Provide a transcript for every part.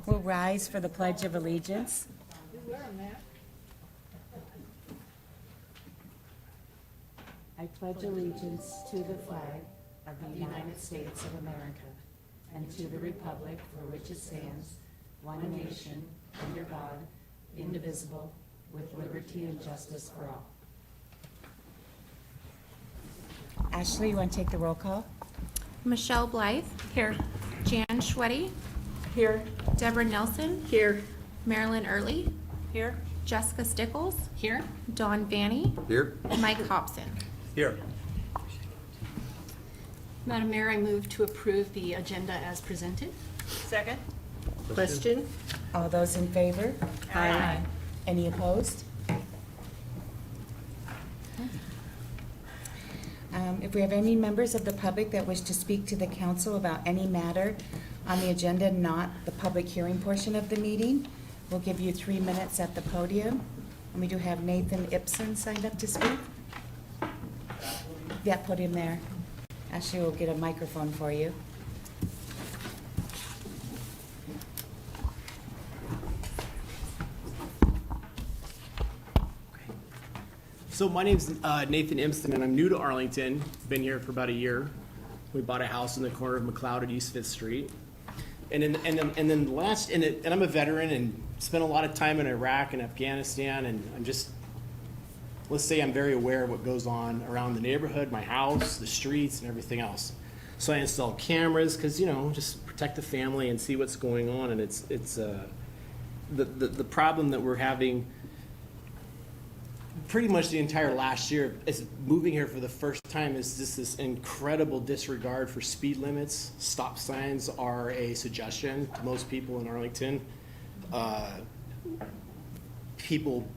We'll rise for the Pledge of Allegiance. I pledge allegiance to the flag of the United States of America and to the republic for which it stands, one nation, under God, indivisible, with liberty and justice for all. Ashley, you want to take the roll call? Michelle Blythe. Here. Jan Schweddy. Here. Deborah Nelson. Here. Marilyn Early. Here. Jessica Stickles. Here. Dawn Vanny. Here. Mike Hobson. Here. Madam Mayor, I move to approve the agenda as presented. Second. Question? All those in favor? Aye. Any opposed? If we have any members of the public that wish to speak to the council about any matter on the agenda, not the public hearing portion of the meeting, we'll give you 3 minutes at the podium. And we do have Nathan Ibsen signed up to speak. That podium there. Ashley will get a microphone for you. So my name's Nathan Imston, and I'm new to Arlington. Been here for about a year. We bought a house in the corner of McLeod at East 5th Street. And I'm a veteran and spent a lot of time in Iraq and Afghanistan, and let's say I'm very aware of what goes on around the neighborhood, my house, the streets, and everything else. So I installed cameras because, just protect the family and see what's going on. And it's the problem that we're having pretty much the entire last year is moving here for the first time is just this incredible disregard for speed limits. Stop signs are a suggestion to most people in Arlington. People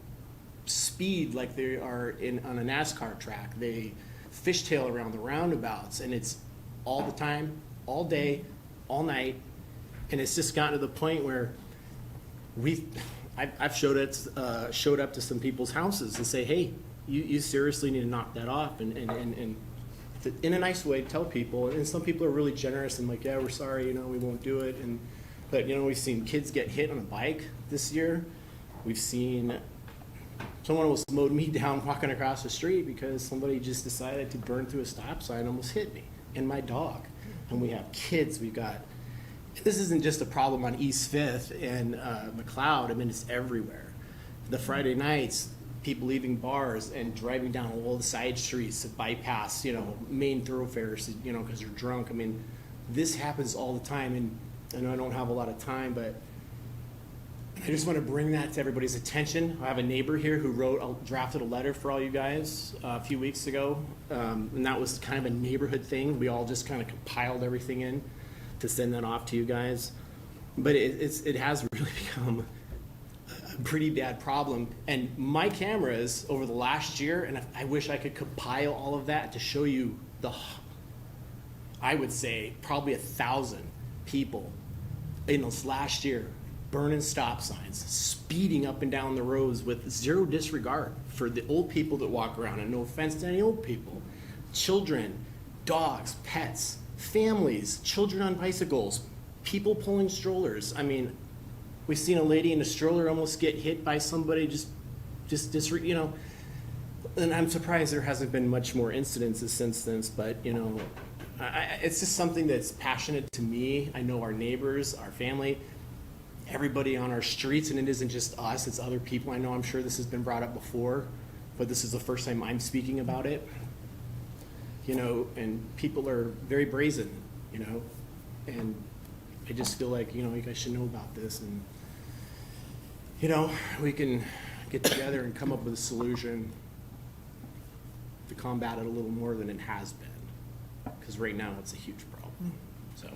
speed like they are on a NASCAR track. They fishtail around the roundabouts, and it's all the time, all day, all night, and it's just gotten to the point where I've showed up to some people's houses and say, hey, you seriously need to knock that off, and in a nice way tell people. And some people are really generous and like, yeah, we're sorry, we won't do it. But we've seen kids get hit on a bike this year. We've seen someone almost mowed me down walking across the street because somebody just decided to burn through a stop sign, almost hit me and my dog. And we have kids. This isn't just a problem on East 5th and McLeod. I mean, it's everywhere. The Friday nights, people leaving bars and driving down all the side streets to bypass, main thoroughfares, because they're drunk. I mean, this happens all the time, and I know I don't have a lot of time, but I just want to bring that to everybody's attention. I have a neighbor here who drafted a letter for all you guys a few weeks ago, and that was kind of a neighborhood thing. We all just kind of compiled everything in to send that off to you guys. But it has really become a pretty bad problem. And my cameras over the last year, and I wish I could compile all of that to show you I would say probably 1,000 people in this last year burning stop signs, speeding up and down the roads with zero disregard for the old people that walk around. And no offense to any old people, children, dogs, pets, families, children on bicycles, people pulling strollers. I mean, we've seen a lady in a stroller almost get hit by somebody and I'm surprised there hasn't been much more incidences since then, but it's just something that's passionate to me. I know our neighbors, our family, everybody on our streets, and it isn't just us, it's other people. I know, I'm sure this has been brought up before, but this is the first time I'm speaking about it. And people are very brazen, and I just feel like, you guys should know about this, and, we can get together and come up with a solution to combat it a little more than it has been, because right now it's a huge problem. So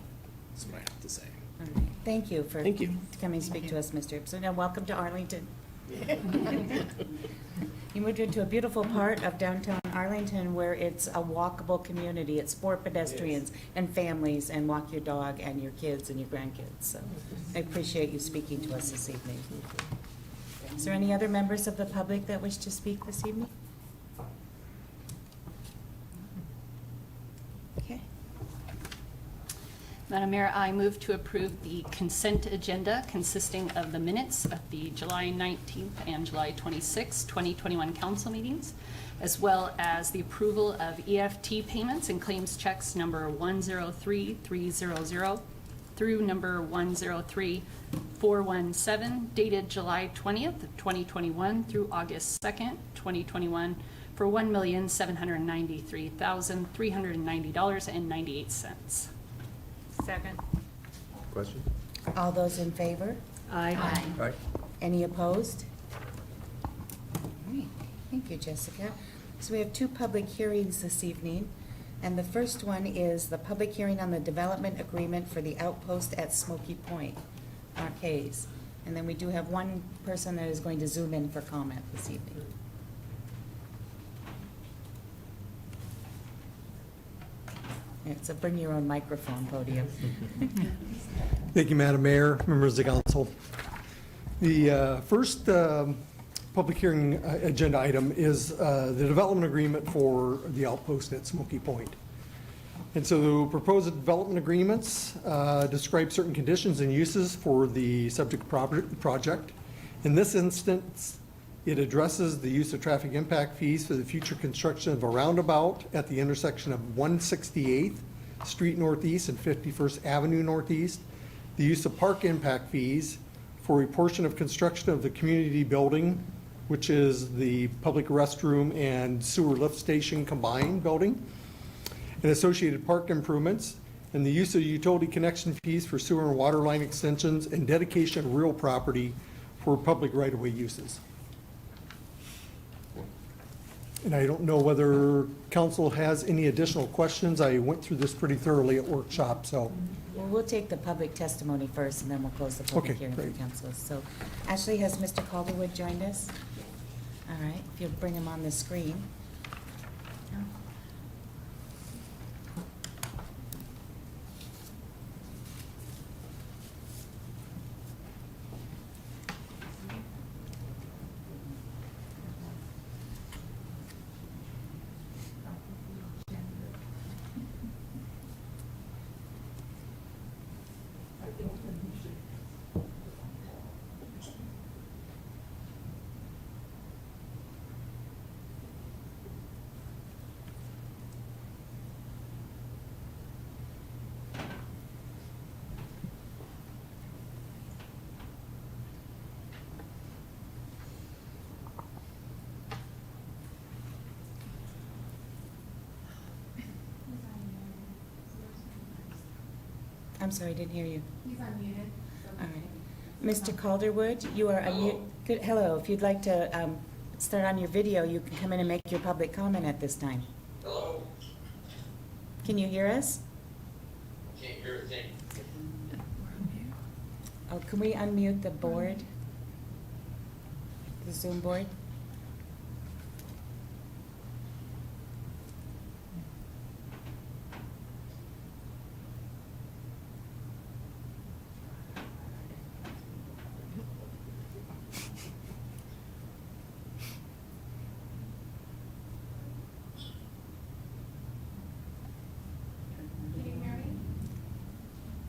that's what I have to say. All right. Thank you for Thank you. coming to speak to us, Mr. Ibsen, and welcome to Arlington. You moved into a beautiful part of downtown Arlington where it's a walkable community. It's for pedestrians and families, and walk your dog and your kids and your grandkids. So I appreciate you speaking to us this evening. Is there any other members of the public that wish to speak this evening? Okay. Madam Mayor, I move to approve the consent agenda consisting of the minutes of the July 19th and July 26th, 2021 council meetings, as well as the approval of EFT payments and claims checks number 103300 through number 103417, dated July 20th, 2021 through August 2nd, 2021, for $1,793,390.98. Second. Question? All those in favor? Aye. Aye. Any opposed? All right. Thank you, Jessica. So we have two public hearings this evening, and the first one is the public hearing on the development agreement for the Outpost at Smokey Point, Mark Hayes. And then we do have one person that is going to zoom in for comment this evening. It's a bring your own microphone podium. Thank you, Madam Mayor, members of the council. The first public hearing agenda item is the development agreement for the Outpost at Smokey Point. And so the proposed development agreements describe certain conditions and uses for the subject project. In this instance, it addresses the use of traffic impact fees for the future construction of a roundabout at the intersection of 168th Street Northeast and 51st Avenue Northeast, the use of park impact fees for a portion of construction of the community building, which is the public restroom and sewer lift station combined building, and associated park improvements, and the use of utility connection fees for sewer and water line extensions and dedication of real property for public right-of-way uses. And I don't know whether council has any additional questions. I went through this pretty thoroughly at workshop, so. Well, we'll take the public testimony first, and then we'll close the public Okay, hearing for great. council. So, Ashley, has Mr. Calderwood joined us? All right, if you'll bring him on the screen. I'm sorry, I didn't hear you. He's unmuted. All right. Mr. Calderwood, you are unmuted. Good, hello, if you'd like to start on your video, you can come in and make your public comment at this time. Hello? Can you hear us? Can't hear a thing. Oh, can we unmute the board? The Zoom board?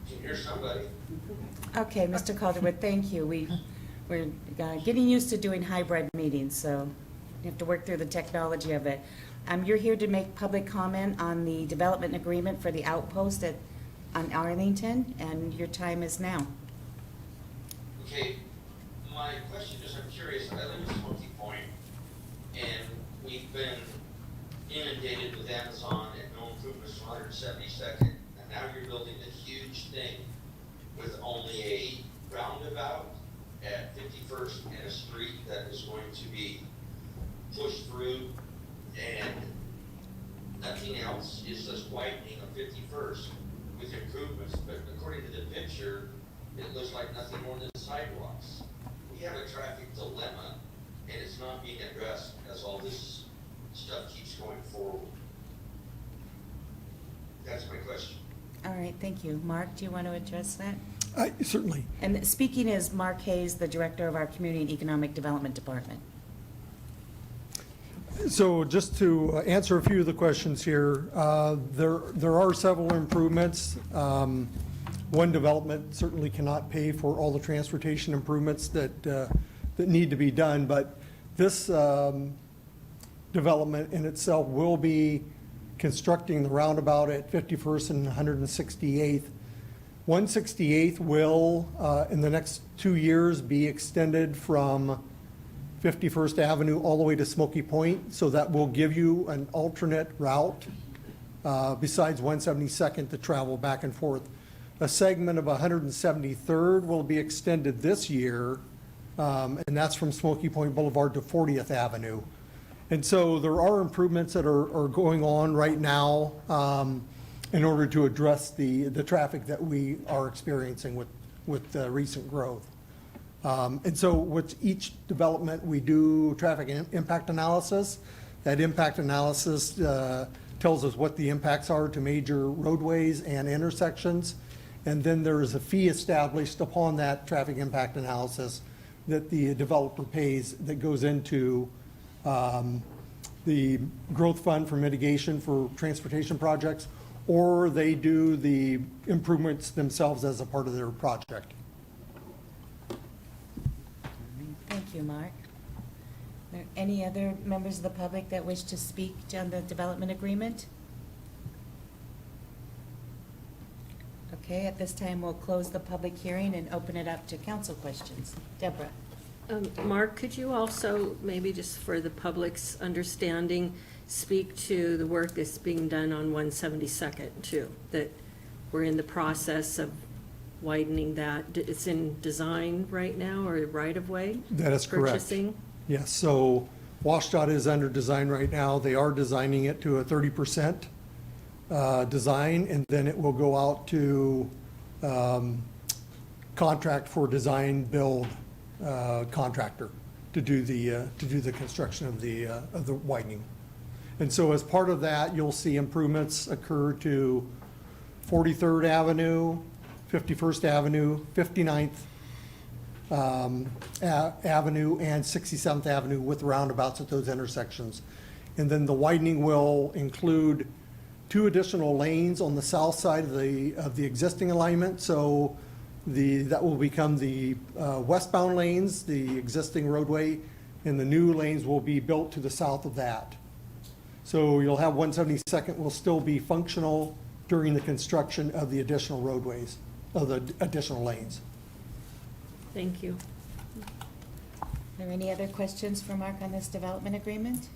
Can you hear somebody? Okay, Mr. Calderwood, thank you. We're getting used to doing hybrid meetings, so you have to work through the technology of it. You're here to make public comment on the development agreement for the Outpost on Arlington, and your time is now. Okay, my question is, I'm curious, I live in Smoky Point, and we've been inundated with Amazon and no improvements from 172nd, and now you're building a huge thing with only a roundabout at 51st and a street that is going to be pushed through, and nothing else. It's just widening of 51st with improvements, but according to the picture, it looks like nothing more than sidewalks. We have a traffic dilemma, and it's not being addressed as all this stuff keeps going forward. That's my question. All right, thank you. Mark, do you want to address that? Certainly. And speaking is Mark Hayes, the Director of our Community and Economic Development Department. So just to answer a few of the questions here, there are several improvements. One development certainly cannot pay for all the transportation improvements that need to be done, but this development in itself will be constructing the roundabout at 51st and 168th. 168th will, in the next 2 years, be extended from 51st Avenue all the way to Smokey Point, so that will give you an alternate route besides 172nd to travel back and forth. A segment of 173rd will be extended this year, and that's from Smokey Point Boulevard to 40th Avenue. And so there are improvements that are going on right now in order to address the traffic that we are experiencing with recent growth. And so with each development, we do traffic impact analysis. That impact analysis tells us what the impacts are to major roadways and intersections. And then there is a fee established upon that traffic impact analysis that the developer pays that goes into the growth fund for mitigation for transportation projects, or they do the improvements themselves as a part of their project. Thank you, Mark. Are there any other members of the public that wish to speak on the development agreement? Okay, at this time, we'll close the public hearing and open it up to council questions. Deborah? Mark, could you also, maybe just for the public's understanding, speak to the work that's being done on 172nd too? That we're in the process of widening that. It's in design right now, or right-of-way? That is correct. Purchasing? Yes, so WashDOT is under design right now. They are designing it to a 30% design, and then it will go out to contract for design build contractor to do the construction of the widening. And so as part of that, you'll see improvements occur to 43rd Avenue, 51st Avenue, 59th Avenue, and 67th Avenue with roundabouts at those intersections. And then the widening will include 2 additional lanes on the south side of the existing alignment. So that will become the westbound lanes, the existing roadway, and the new lanes will be built to the south of that. So you'll have 172nd will still be functional during the construction of the additional roadways, of the additional lanes. Thank you. Are there any other questions for Mark on this development agreement?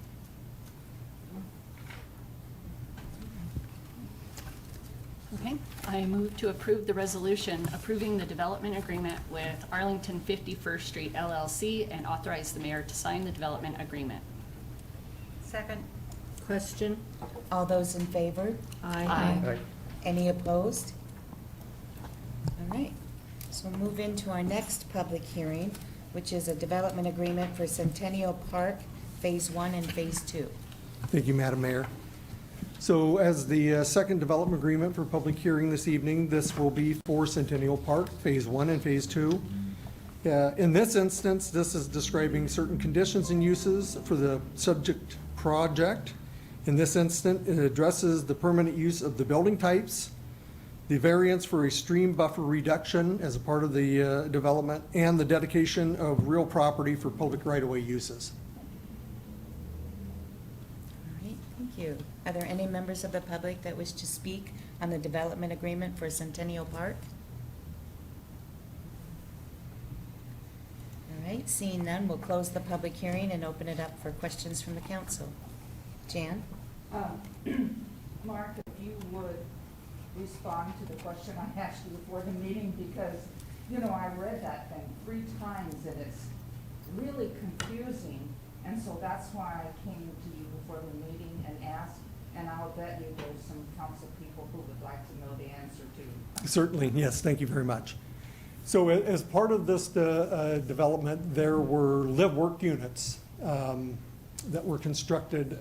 Okay, I move to approve the resolution approving the development agreement with Arlington 51st Street LLC and authorize the mayor to sign the development agreement. Second. Question? All those in favor? Aye. Any opposed? All right, so we'll move into our next public hearing, which is a development agreement for Centennial Park, Phase 1 and Phase 2. Thank you, Madam Mayor. So as the second development agreement for public hearing this evening, this will be for Centennial Park, Phase 1 and Phase 2. In this instance, this is describing certain conditions and uses for the subject project. In this instance, it addresses the permanent use of the building types, the variance for a stream buffer reduction as a part of the development, and the dedication of real property for public right-of-way uses. All right, thank you. Are there any members of the public that wish to speak on the development agreement for Centennial Park? All right, seeing none, we'll close the public hearing and open it up for questions from the council. Jan? Mark, if you would respond to the question I asked you before the meeting, because, I read that thing 3 times and it's really confusing. And so that's why I came to you before the meeting and asked, and I'll bet you there's some council people who would like to know the answer to. Certainly, yes, thank you very much. So as part of this development, there were live-work units that were constructed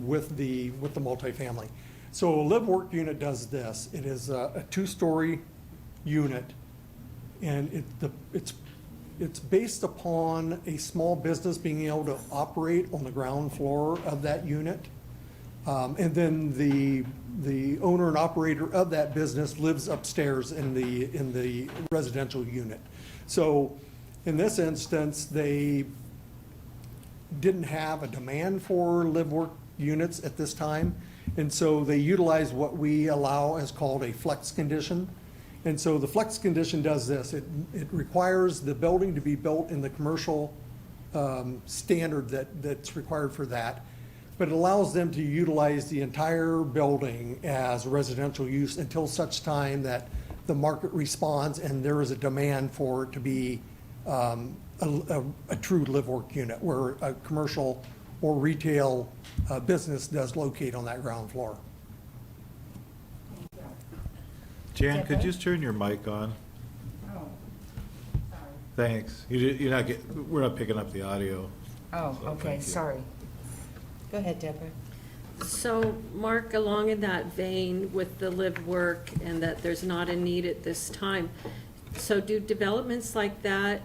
with the multifamily. So a live-work unit does this. It is a 2-story unit, and it's based upon a small business being able to operate on the ground floor of that unit. And then the owner and operator of that business lives upstairs in the residential unit. So in this instance, they didn't have a demand for live-work units at this time. And so they utilize what we allow as called a flex condition. And so the flex condition does this. It requires the building to be built in the commercial standard that's required for that. But it allows them to utilize the entire building as residential use until such time that the market responds and there is a demand for it to be a true live-work unit where a commercial or retail business does locate on that ground floor. Jan, could you just turn your mic on? Oh, sorry. Thanks. You're not we're not picking up the audio. Oh, So, okay, thank you. sorry. Go ahead, Deborah. So, Mark, along in that vein with the live work and that there's not a need at this time, so do developments like that,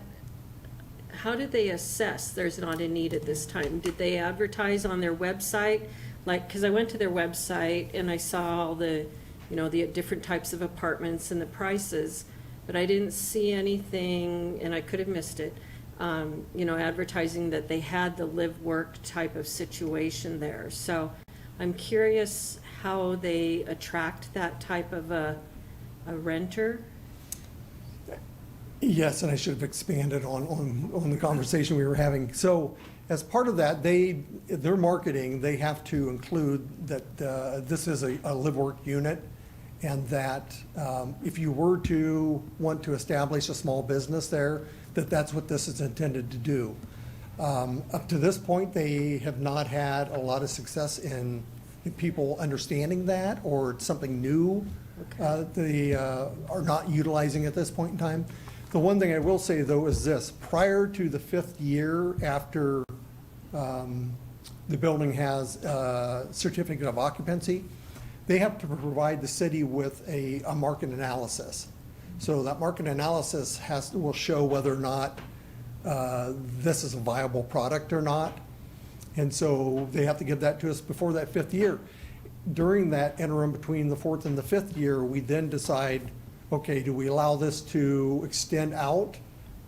how do they assess there's not a need at this time? Did they advertise on their website? Like, because I went to their website and I saw all the, the different types of apartments and the prices, but I didn't see anything, and I could have missed it, advertising that they had the live-work type of situation there. So I'm curious how they attract that type of a renter. Yes, and I should have expanded on the conversation we were having. So as part of that, their marketing, they have to include that this is a live-work unit, and that if you were to want to establish a small business there, that's what this is intended to do. Up to this point, they have not had a lot of success in people understanding that, or it's something new they are not utilizing at this point in time. The one thing I will say, though, is this. Prior to the 5th year after the building has a certificate of occupancy, they have to provide the city with a market analysis. So that market analysis will show whether or not this is a viable product or not. And so they have to give that to us before that 5th year. During that interim between the 4th and the 5th year, we then decide, okay, do we allow this to extend out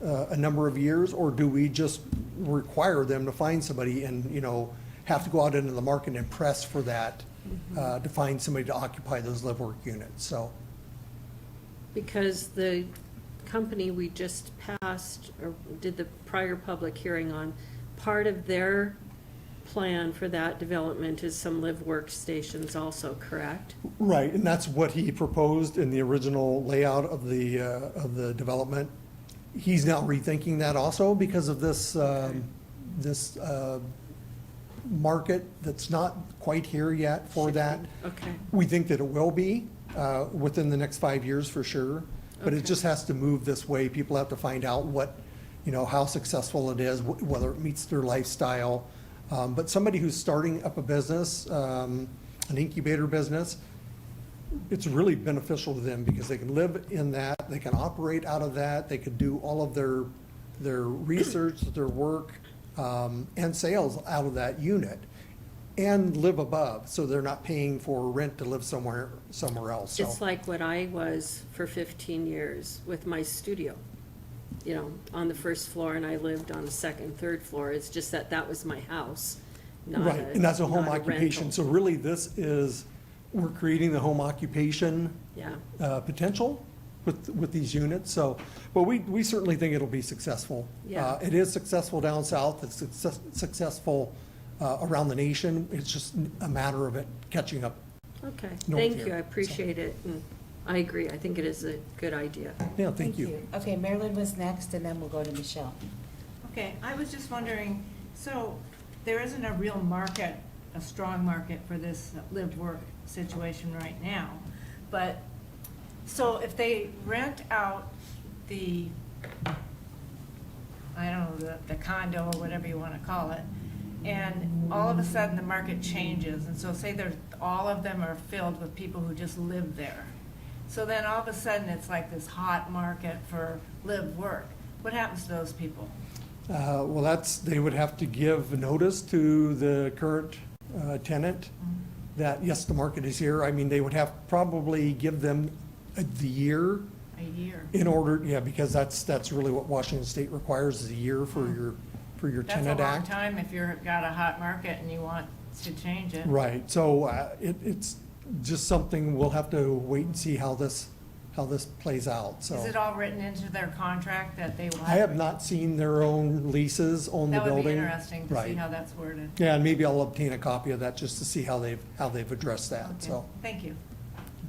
a number of years, or do we just require them to find somebody and, have to go out into the market and press for that to find somebody to occupy those live-work units, so. Because the company we just passed, or did the prior public hearing on, part of their plan for that development is some live workstations also, correct? Right, and that's what he proposed in the original layout of the development. He's now rethinking that also because of this, this market that's not quite here yet for that. Okay. We think that it will be within the next 5 years for sure, but it Okay. just has to move this way. People have to find out what, how successful it is, whether it meets their lifestyle. But somebody who's starting up a business, an incubator business, it's really beneficial to them because they can live in that, they can operate out of that, they could do all of their research, their work, and sales out of that unit, and live above, so they're not paying for rent to live somewhere else. So It's like what I was for 15 years with my studio, on the first floor, and I lived on the second, third floor. It's just that was my house, not right, and that's a home not occupation. rental. So really, we're creating the home occupation Yeah, potential with these units. So, but we certainly think it'll be successful. Yeah. It is successful down south. It's successful around the nation. It's just a matter of it catching up. okay. North Thank here, you, I appreciate it, and I agree. I think it is a good idea. Yeah, thank you. Okay, Marilyn was next, and then we'll go to Michelle. Okay, I was just wondering, so there isn't a real market, a strong market for this live-work situation right now, but, so if they rent out the, I don't know, the condo or whatever you want to call it, and all of a sudden the market changes, and so say all of them are filled with people who just live there. So then all of a sudden it's like this hot market for live work. What happens to those people? Well, they would have to give notice to the current tenant that, yes, the market is here. I mean, they would have probably give them the year A year. in order, yeah, because that's really what Washington State requires, is a year for your That's a tenant long act. time if you've got a hot market and you want to change it. Right, so it's just something, we'll have to wait and see how this plays out, so. Is it all written into their contract that they want? I have not seen their own leases on the That would building. be interesting to see Right. how that's worded. Yeah, and maybe I'll obtain a copy of that just to see how they've addressed that, Okay. so. Thank you.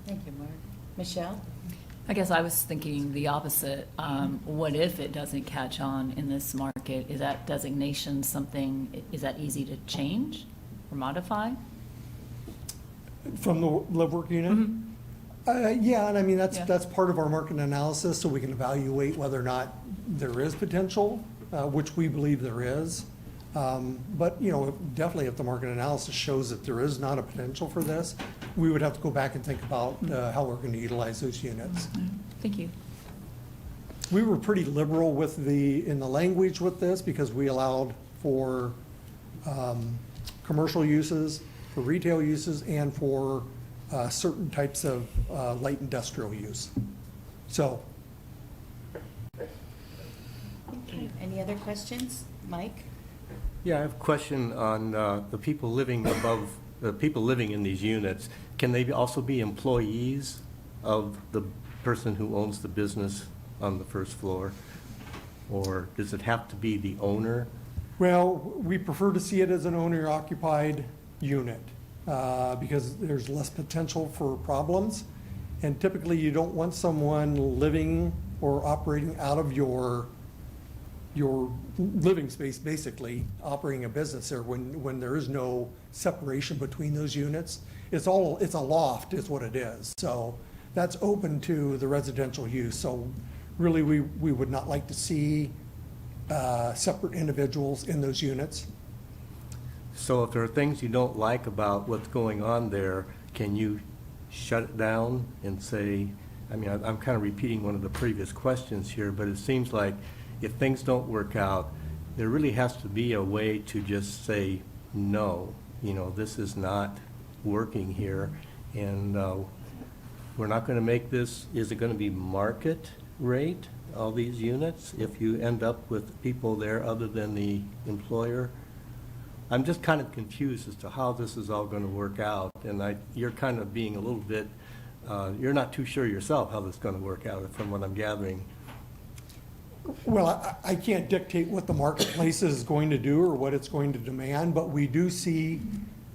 Thank you, Mark. Michelle? I guess I was thinking the opposite. What if it doesn't catch on in this market? Is that designation something, is that easy to change or modify? From the live work unit? Yeah, and I mean, Yeah. that's part of our market analysis, so we can evaluate whether or not there is potential, which we believe there is. But, you know, definitely if the market analysis shows that there is not a potential for this, we would have to go back and think about how we're going to utilize those units. Thank you. We were pretty liberal in the language with this, because we allowed for commercial uses, for retail uses, and for certain types of light industrial use. So, Okay, any other questions? Mike? Yeah, I have a question on the people living in these units. Can they also be employees of the person who owns the business on the first floor? Or does it have to be the owner? well, we prefer to see it as an owner-occupied unit, because there's less potential for problems. And typically, you don't want someone living or operating out of your living space, basically, operating a business there when there is no separation between those units. It's a loft is what it is. So that's open to the residential use. So really, we would not like to see separate individuals in those units. So if there are things you don't like about what's going on there, can you shut it down and say, I mean, I'm kind of repeating one of the previous questions here, but it seems like if things don't work out, there really has to be a way to just say, no, you know, this is not working here, and we're not going to make this, is it going to be market rate, all these units, if you end up with people there other than the employer? I'm just kind of confused as to how this is all going to work out, and you're kind of being a little bit, you're not too sure yourself how this is going to work out, from what I'm gathering. Well, I can't dictate what the marketplace is going to do or what it's going to demand, but we do see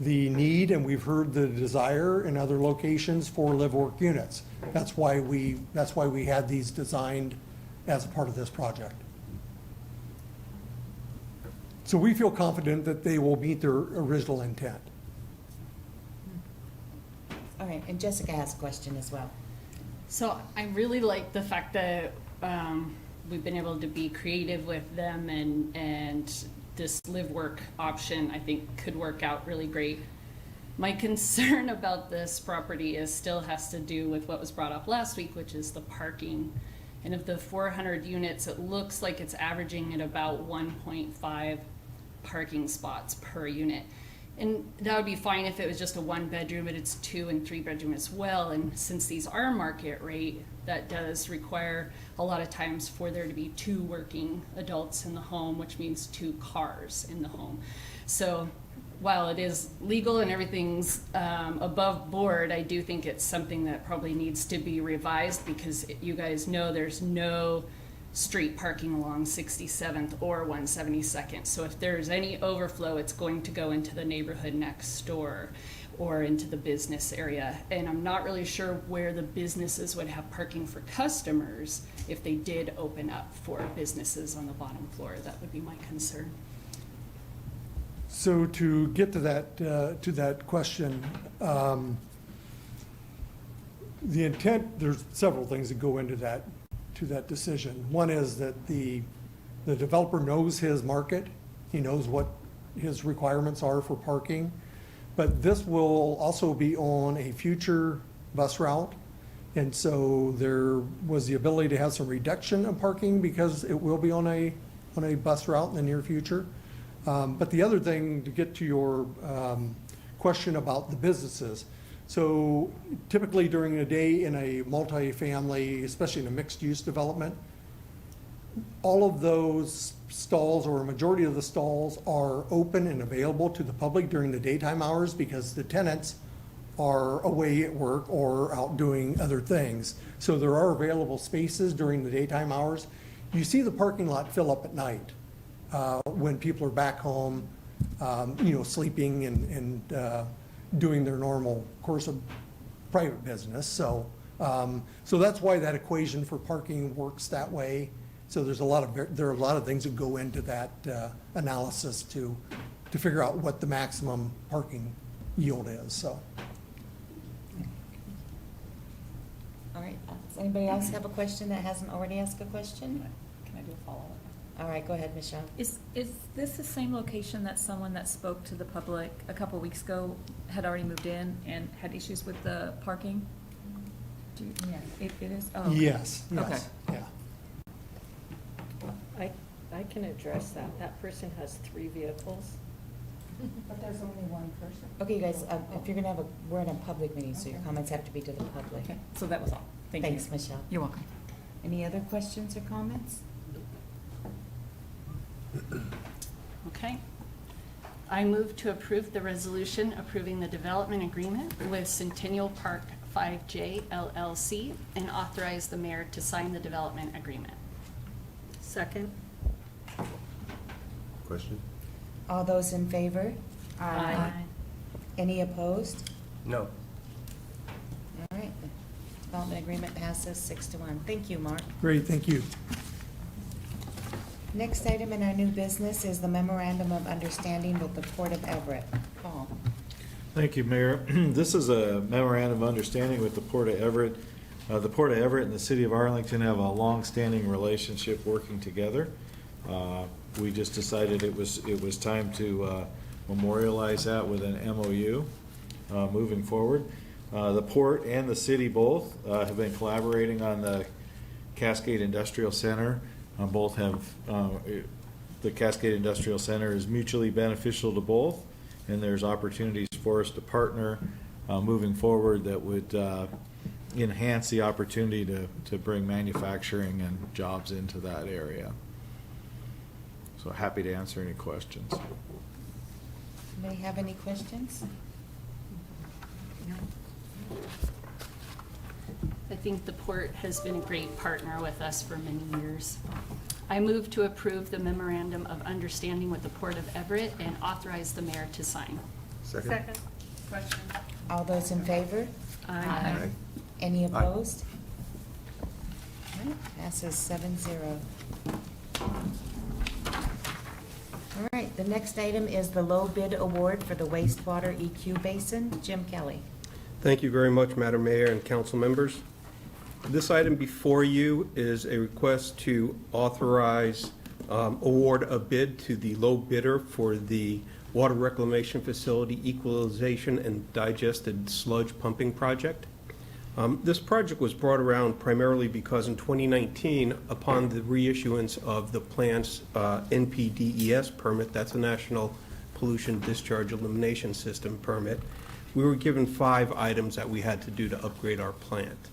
the need, and we've heard the desire in other locations for live-work units. That's why we had these designed as a part of this project. So we feel confident that they will meet their original intent. All right, and Jessica has a question as well. So I really like the fact that we've been able to be creative with them, and this live work option I think could work out really great. My concern about this property still has to do with what was brought up last week, which is the parking. And of the 400 units, it looks like it's averaging at about 1.5 parking spots per unit. And that would be fine if it was just a 1-bedroom, but it's 2 and 3-bedroom as well. And since these are market rate, that does require a lot of times for there to be 2 working adults in the home, which means 2 cars in the home. So while it is legal and everything's above board, I do think it's something that probably needs to be revised, because you guys know there's no street parking along 67th or 172nd. So if there's any overflow, it's going to go into the neighborhood next door or into the business area. And I'm not really sure where the businesses would have parking for customers if they did open up for businesses on the bottom floor. That would be my concern. So to get to that question, the intent, there's several things that go into that decision. One is that the developer knows his market. He knows what his requirements are for parking. But this will also be on a future bus route. And so there was the ability to have some reduction of parking because it will be on a bus route in the near future. But the other thing, to get to your question about the businesses. So typically during the day in a multifamily, especially in a mixed-use development, all of those stalls, or a majority of the stalls, are open and available to the public during the daytime hours because the tenants are away at work or out doing other things. So there are available spaces during the daytime hours. You see the parking lot fill up at night when people are back home, sleeping and doing their normal course of private business. So that's why that equation for parking works that way. So there are a lot of things that go into that analysis to figure out what the maximum parking yield is. So. All right, does anybody else have a question that hasn't already asked a question? Can I do a follow-up? All right, go ahead, Michelle. Is this the same location that someone that spoke to the public a couple weeks ago had already moved in and had issues with the parking? It is? Oh, okay. Yes, Okay. yes, yeah. I can address that. That person has 3 vehicles. But there's only one person. Okay, you guys, if you're gonna we're in a public meeting, so your comments have to be to the public. Okay, so that was all. Thank you. Thanks, Michelle. You're welcome. Any other questions or comments? Okay. I move to approve the resolution approving the development agreement with Centennial Park 5J LLC and authorize the mayor to sign the development agreement. Second? Question? All those in favor? Aye. Any opposed? No. All right, the development agreement passes 6-1. Thank you, Mark. Great, thank you. Next item in our new business is the Memorandum of Understanding with the Port of Everett. Paul. Thank you, Mayor. This is a memorandum of understanding with the Port of Everett. The Port of Everett and the City of Arlington have a long-standing relationship working together. We just decided it was time to memorialize that with an MOU moving forward. The port and the city both have been collaborating on the Cascade Industrial Center. Both have, the Cascade Industrial Center is mutually beneficial to both, and there's opportunities for us to partner moving forward that would enhance the opportunity to bring manufacturing and jobs into that area. So happy to answer any questions. Anybody have any questions? I think the port has been a great partner with us for many years. I move to approve the memorandum of understanding with the Port of Everett and authorize the mayor to sign. Second? Question? All those in favor? Aye. Any opposed? All right, passes 7-0. All right, the next item is the low bid award for the wastewater EQ basin. Jim Kelly. Thank you very much, Madam Mayor and council members. This item before you is a request to authorize award a bid to the low bidder for the water reclamation facility equalization and digested sludge pumping project. This project was brought around primarily because in 2019, upon the reissuance of the plant's NPDES permit, that's a National Pollution Discharge Elimination System permit, we were given 5 items that we had to do to upgrade our plant.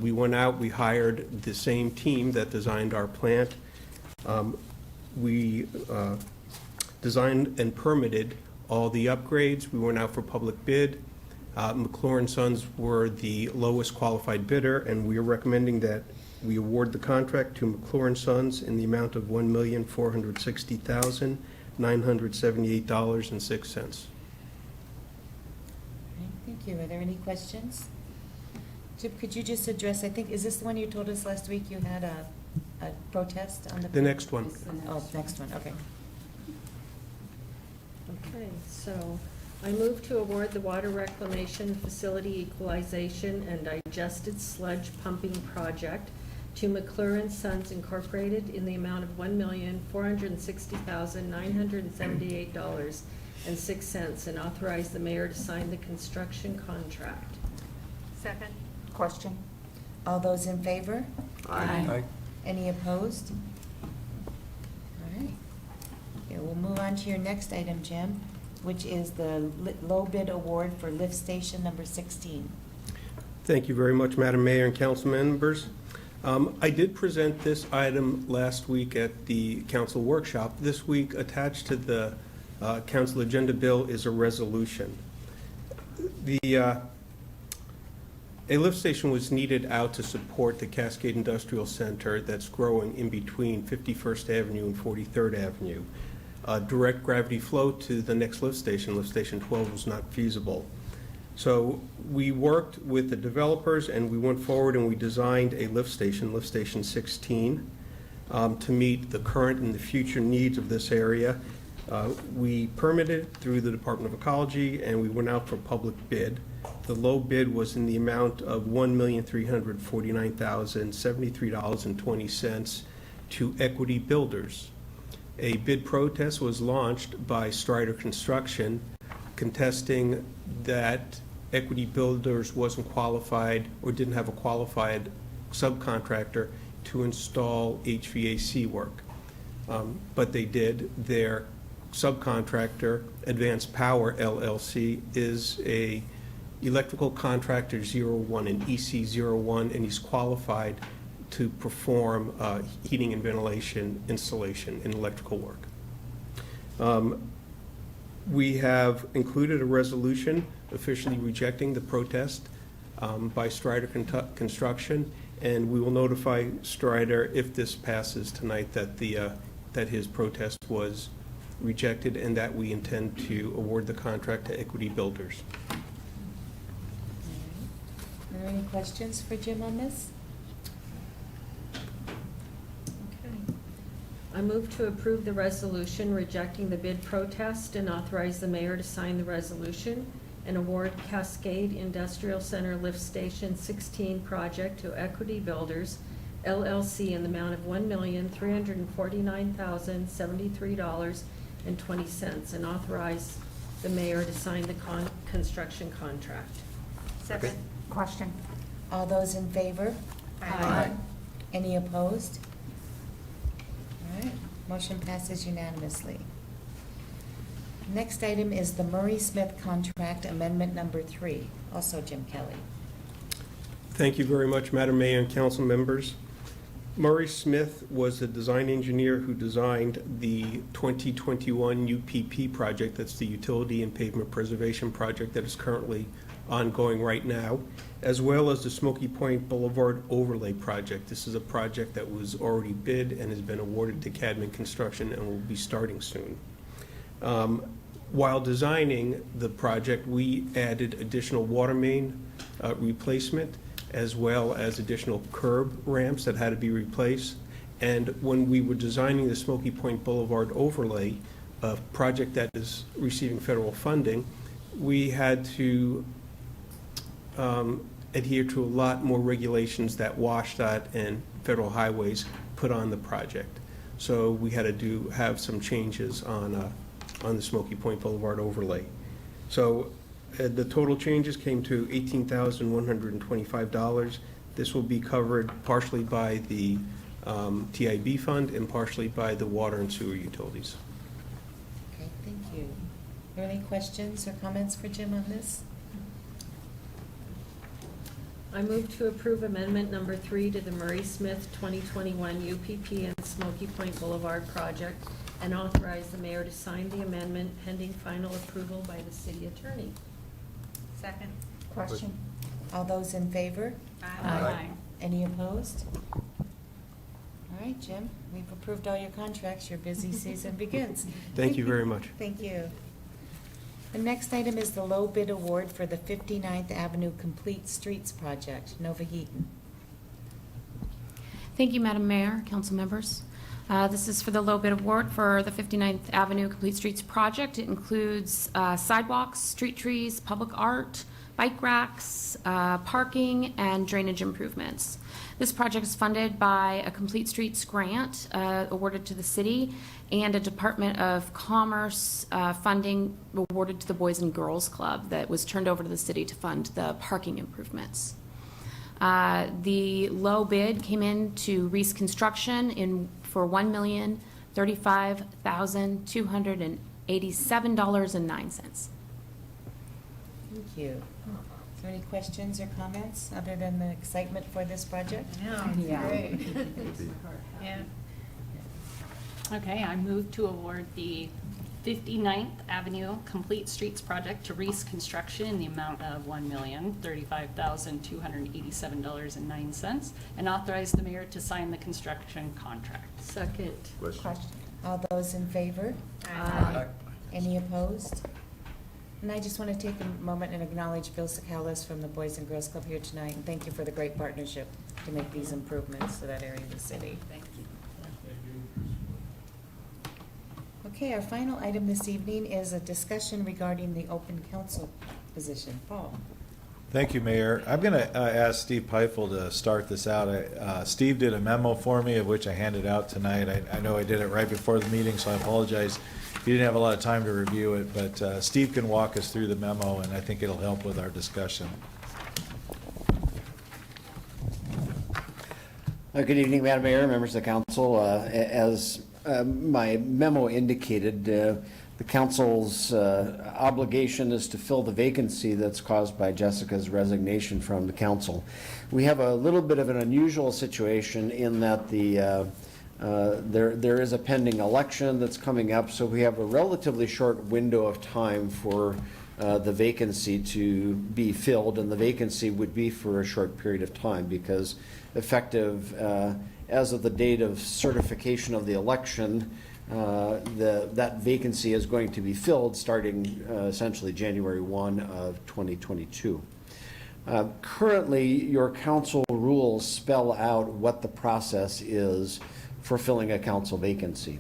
We went out, we hired the same team that designed our plant. We designed and permitted all the upgrades. We went out for public bid. McClure & Sons were the lowest qualified bidder, and we are recommending that we award the contract to McClure & Sons in the amount of $1,460,978.06. Okay, thank you. Are there any questions? Jim, could you just address, I think, is this the one you told us last week you had a protest on the? The next one. Oh, next one, okay. Okay, so I move to award the water reclamation facility equalization and digested sludge pumping project to McClure & Sons Incorporated in the amount of $1,460,978.06 and authorize the mayor to sign the construction contract. Second? Question? All those in favor? Aye. Any opposed? All right. Okay, we'll move on to your next item, Jim, which is the low bid award for lift station number 16. Thank you very much, Madam Mayor and council members. I did present this item last week at the council workshop. This week, attached to the council agenda bill is a resolution. A lift station was needed out to support the Cascade Industrial Center that's growing in between 51st Avenue and 43rd Avenue. Direct gravity flow to the next lift station 12, was not feasible. So we worked with the developers and we went forward and we designed a lift station 16, to meet the current and the future needs of this area. We permitted through the Department of Ecology and we went out for public bid. The low bid was in the amount of $1,349,073.20 to Equity Builders. A bid protest was launched by Strider Construction contesting that Equity Builders wasn't qualified or didn't have a qualified subcontractor to install HVAC work. But they did. Their subcontractor, Advanced Power LLC, is a electrical contractor 01, an EC01, and he's qualified to perform heating and ventilation installation and electrical work. We have included a resolution officially rejecting the protest by Strider Construction, and we will notify Strider if this passes tonight that that his protest was rejected and that we intend to award the contract to Equity Builders. Are there any questions for Jim on this? Okay. I move to approve the resolution rejecting the bid protest and authorize the mayor to sign the resolution and award Cascade Industrial Center Lift Station 16 project to Equity Builders LLC in the amount of $1,349,073.20 and authorize the mayor to sign the construction contract. Second. Question. All those in favor? Aye. Any opposed? All right, motion passes unanimously. Next item is the Murraysmith contract amendment number 3, also Jim Kelly. Thank you very much, Madam Mayor and council members. Murraysmith was the design engineer who designed the 2021 UPP project. That's the Utility and Pavement Preservation Project that is currently ongoing right now, as well as the Smokey Point Boulevard Overlay Project. This is a project that was already bid and has been awarded to Cadman Construction and will be starting soon. While designing the project, we added additional water main replacement as well as additional curb ramps that had to be replaced. And when we were designing the Smokey Point Boulevard Overlay, a project that is receiving federal funding, we had to adhere to a lot more regulations that WashDOT and federal highways put on the project. So we had to have some changes on the Smokey Point Boulevard overlay. So the total changes came to $18,125. This will be covered partially by the TIB fund and partially by the water and sewer utilities. Okay, thank you. Are there any questions or comments for Jim on this? I move to approve amendment number 3 to the Murraysmith 2021 UPP and Smokey Point Boulevard project and authorize the mayor to sign the amendment pending final approval by the city attorney. Second. Question. All those in favor? Aye. Any opposed? All right, Jim, we've approved all your contracts. Your busy season begins. Thank you very much. Thank you. The next item is the low bid award for the 59th Avenue Complete Streets Project. Nova Heaton. Thank you, Madam Mayor, council members. This is for the low bid award for the 59th Avenue Complete Streets Project. It includes sidewalks, street trees, public art, bike racks, parking, and drainage improvements. This project is funded by a Complete Streets grant awarded to the city and a Department of Commerce funding awarded to the Boys and Girls Club that was turned over to the city to fund the parking improvements. The low bid came in to Reese Construction for $1,035,208 $87.09. Thank you. Is there any questions or comments other than the excitement for this project? Yeah, Yeah. great. Yeah. Okay, I move to award the 59th Avenue Complete Streets Project to Reese Construction in the amount of $1,035,287.09 and authorize the mayor to sign the construction contract. Second. Question. All those in favor? Aye. Any opposed? And I just want to take a moment and acknowledge Bill Sakalis from the Boys and Girls Club here tonight, and thank you for the great partnership to make these improvements to that area of the city. Thank you. Okay, our final item this evening is a discussion regarding the open council position. Paul? Thank you, Mayor. I'm going to ask Steve Peifel to start this out. Steve did a memo for me, of which I handed out tonight. I know I did it right before the meeting, so I apologize. He didn't have a lot of time to review it, but Steve can walk us through the memo, and I think it'll help with our discussion. Good evening, Madam Mayor, members of the council. As my memo indicated, the council's obligation is to fill the vacancy that's caused by Jessica's resignation from the council. We have a little bit of an unusual situation in that there is a pending election that's coming up, so we have a relatively short window of time for the vacancy to be filled, and the vacancy would be for a short period of time because effective as of the date of certification of the election, that vacancy is going to be filled starting essentially January 1 of 2022. Currently, your council rules spell out what the process is for filling a council vacancy.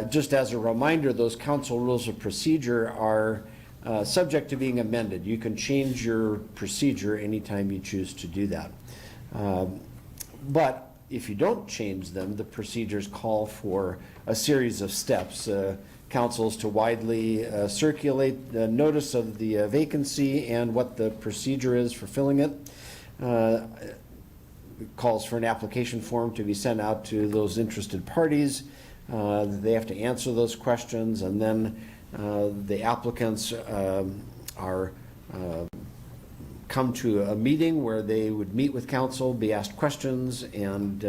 Just as a reminder, those council rules of procedure are subject to being amended. You can change your procedure anytime you choose to do that. But if you don't change them, the procedures call for a series of steps. Councils to widely circulate the notice of the vacancy and what the procedure is for filling it. It calls for an application form to be sent out to those interested parties. They have to answer those questions, and then the applicants are come to a meeting where they would meet with council, be asked questions, and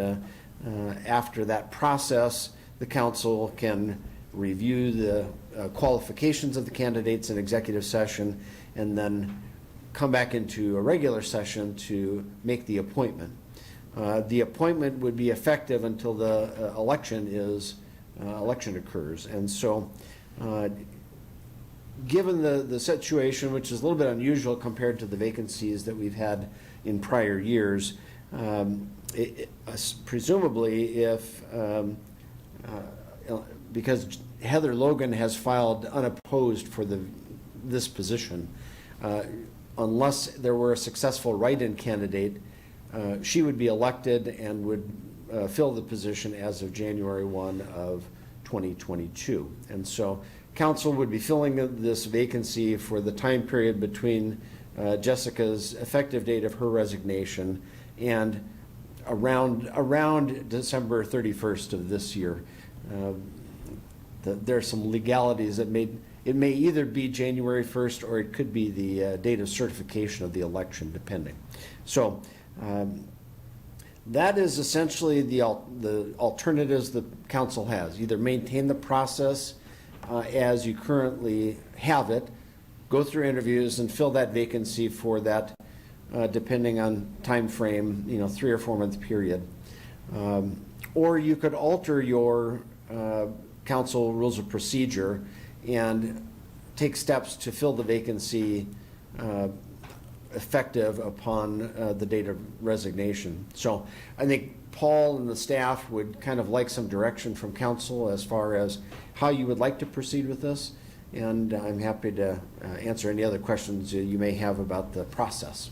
after that process, the council can review the qualifications of the candidates in executive session and then come back into a regular session to make the appointment. The appointment would be effective until the election occurs. And so given the situation, which is a little bit unusual compared to the vacancies that we've had in prior years, presumably if, because Heather Logan has filed unopposed for this position, unless there were a successful write-in candidate, she would be elected and would fill the position as of January 1 of 2022. And so council would be filling this vacancy for the time period between Jessica's effective date of her resignation and around December 31st of this year. There are some legalities that it may either be January 1st or it could be the date of certification of the election, depending. So that is essentially the alternatives the council has. Either maintain the process as you currently have it, go through interviews and fill that vacancy for that, depending on time frame, 3 or 4 month period. Or you could alter your council rules of procedure and take steps to fill the vacancy effective upon the date of resignation. So I think Paul and the staff would kind of like some direction from council as far as how you would like to proceed with this, and I'm happy to answer any other questions you may have about the process.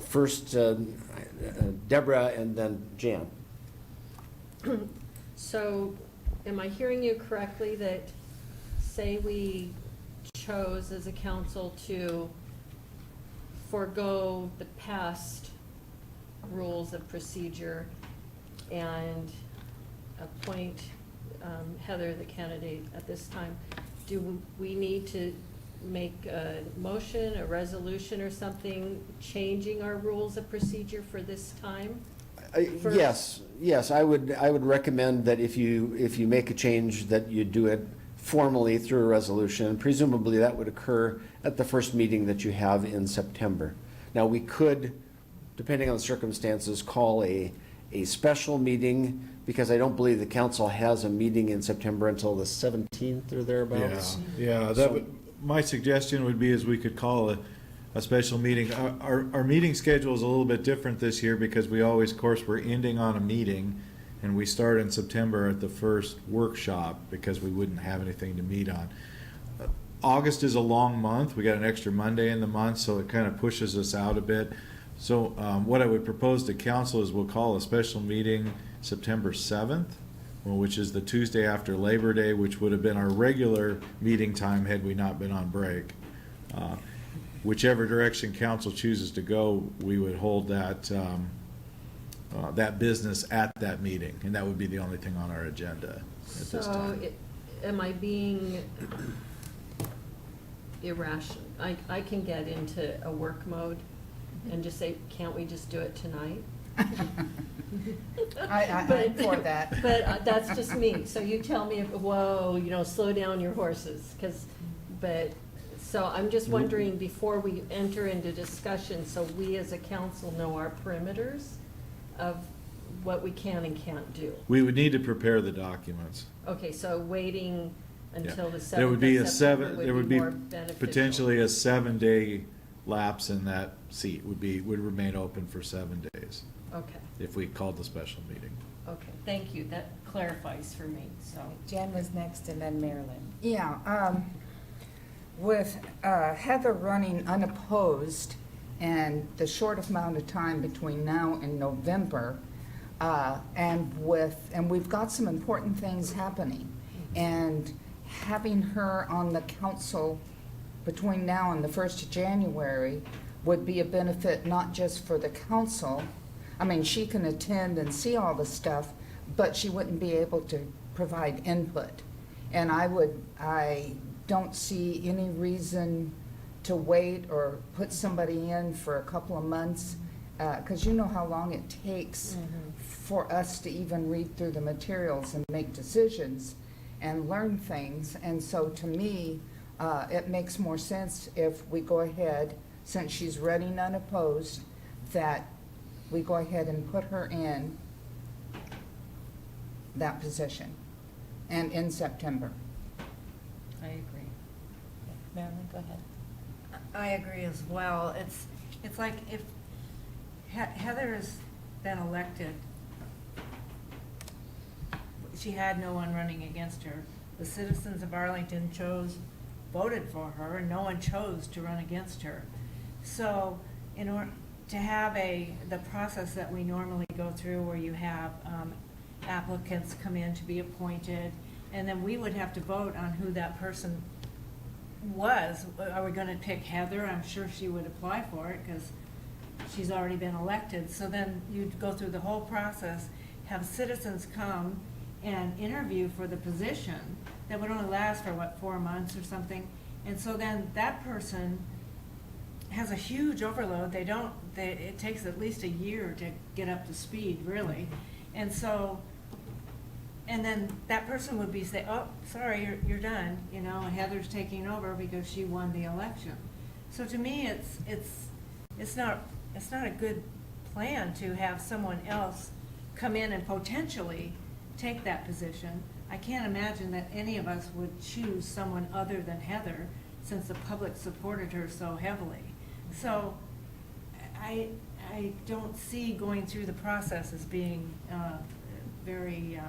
First, Deborah and then Jan. So, am I hearing you correctly that, say we chose as a council to forego the past rules of procedure and appoint Heather, the candidate, at this time, do we need to make a motion, a resolution or something, changing our rules of procedure for this time? First. Yes, I would recommend that if you make a change, that you do it formally through a resolution. Presumably, that would occur at the first meeting that you have in September. Now, we could, depending on the circumstances, call a special meeting, because I don't believe the council has a meeting in September until the 17th or thereabouts. Yeah, my suggestion would be is we could call a special meeting. Our meeting schedule is a little bit different this year because we always, of course, we're ending on a meeting, and we start in September at the first workshop because we wouldn't have anything to meet on. August is a long month. We got an extra Monday in the month, so it kind of pushes us out a bit. So what I would propose to council is we'll call a special meeting September 7th, which is the Tuesday after Labor Day, which would have been our regular meeting time had we not been on break. Whichever direction council chooses to go, we would hold that business at that meeting, and that would be the only thing on our agenda at this time. Am I being irrational? I can get into a work mode and just say, can't we just do it tonight? I'm for that. But that's just me. So you tell me, whoa, slow down your horses, so I'm just wondering, before we enter into discussion, so we as a council know our perimeters of what we can and can't do. We would need to prepare the documents. Okay, so waiting until the 7th There would be of September there would be more beneficial. potentially a 7-day lapse in that seat would remain open for 7 days Okay, if we called the special meeting. okay, thank you, that clarifies for me, so. Jen was next, and then Marilyn. Yeah, with Heather running unopposed and the short amount of time between now and November, and we've got some important things happening, and having her on the council between now and the 1st of January would be a benefit not just for the council. I mean, she can attend and see all the stuff, but she wouldn't be able to provide input. And I don't see any reason to wait or put somebody in for a couple of months, because you know how long it takes for us to even read through the materials and make decisions and learn things. And so to me, it makes more sense if we go ahead, since she's running unopposed, that we go ahead and put her in that position, and in September. I agree. Marilyn, go ahead. I agree as well. It's like if Heather's been elected, she had no one running against her. The citizens of Arlington voted for her, and no one chose to run against her. So in order to have the process that we normally go through, where you have applicants come in to be appointed, and then we would have to vote on who that person was. Are we going to pick Heather? I'm sure she would apply for it because she's already been elected. So then you'd go through the whole process, have citizens come and interview for the position that would only last for, 4 months or something. And so then that person has a huge overload. It takes at least a year to get up to speed, really. And so, and then that person would say, oh, sorry, you're done, and Heather's taking over because she won the election. So to me, it's not a good plan to have someone else come in and potentially take that position. I can't imagine that any of us would choose someone other than Heather, since the public supported her so heavily. So I don't see going through the process as being very,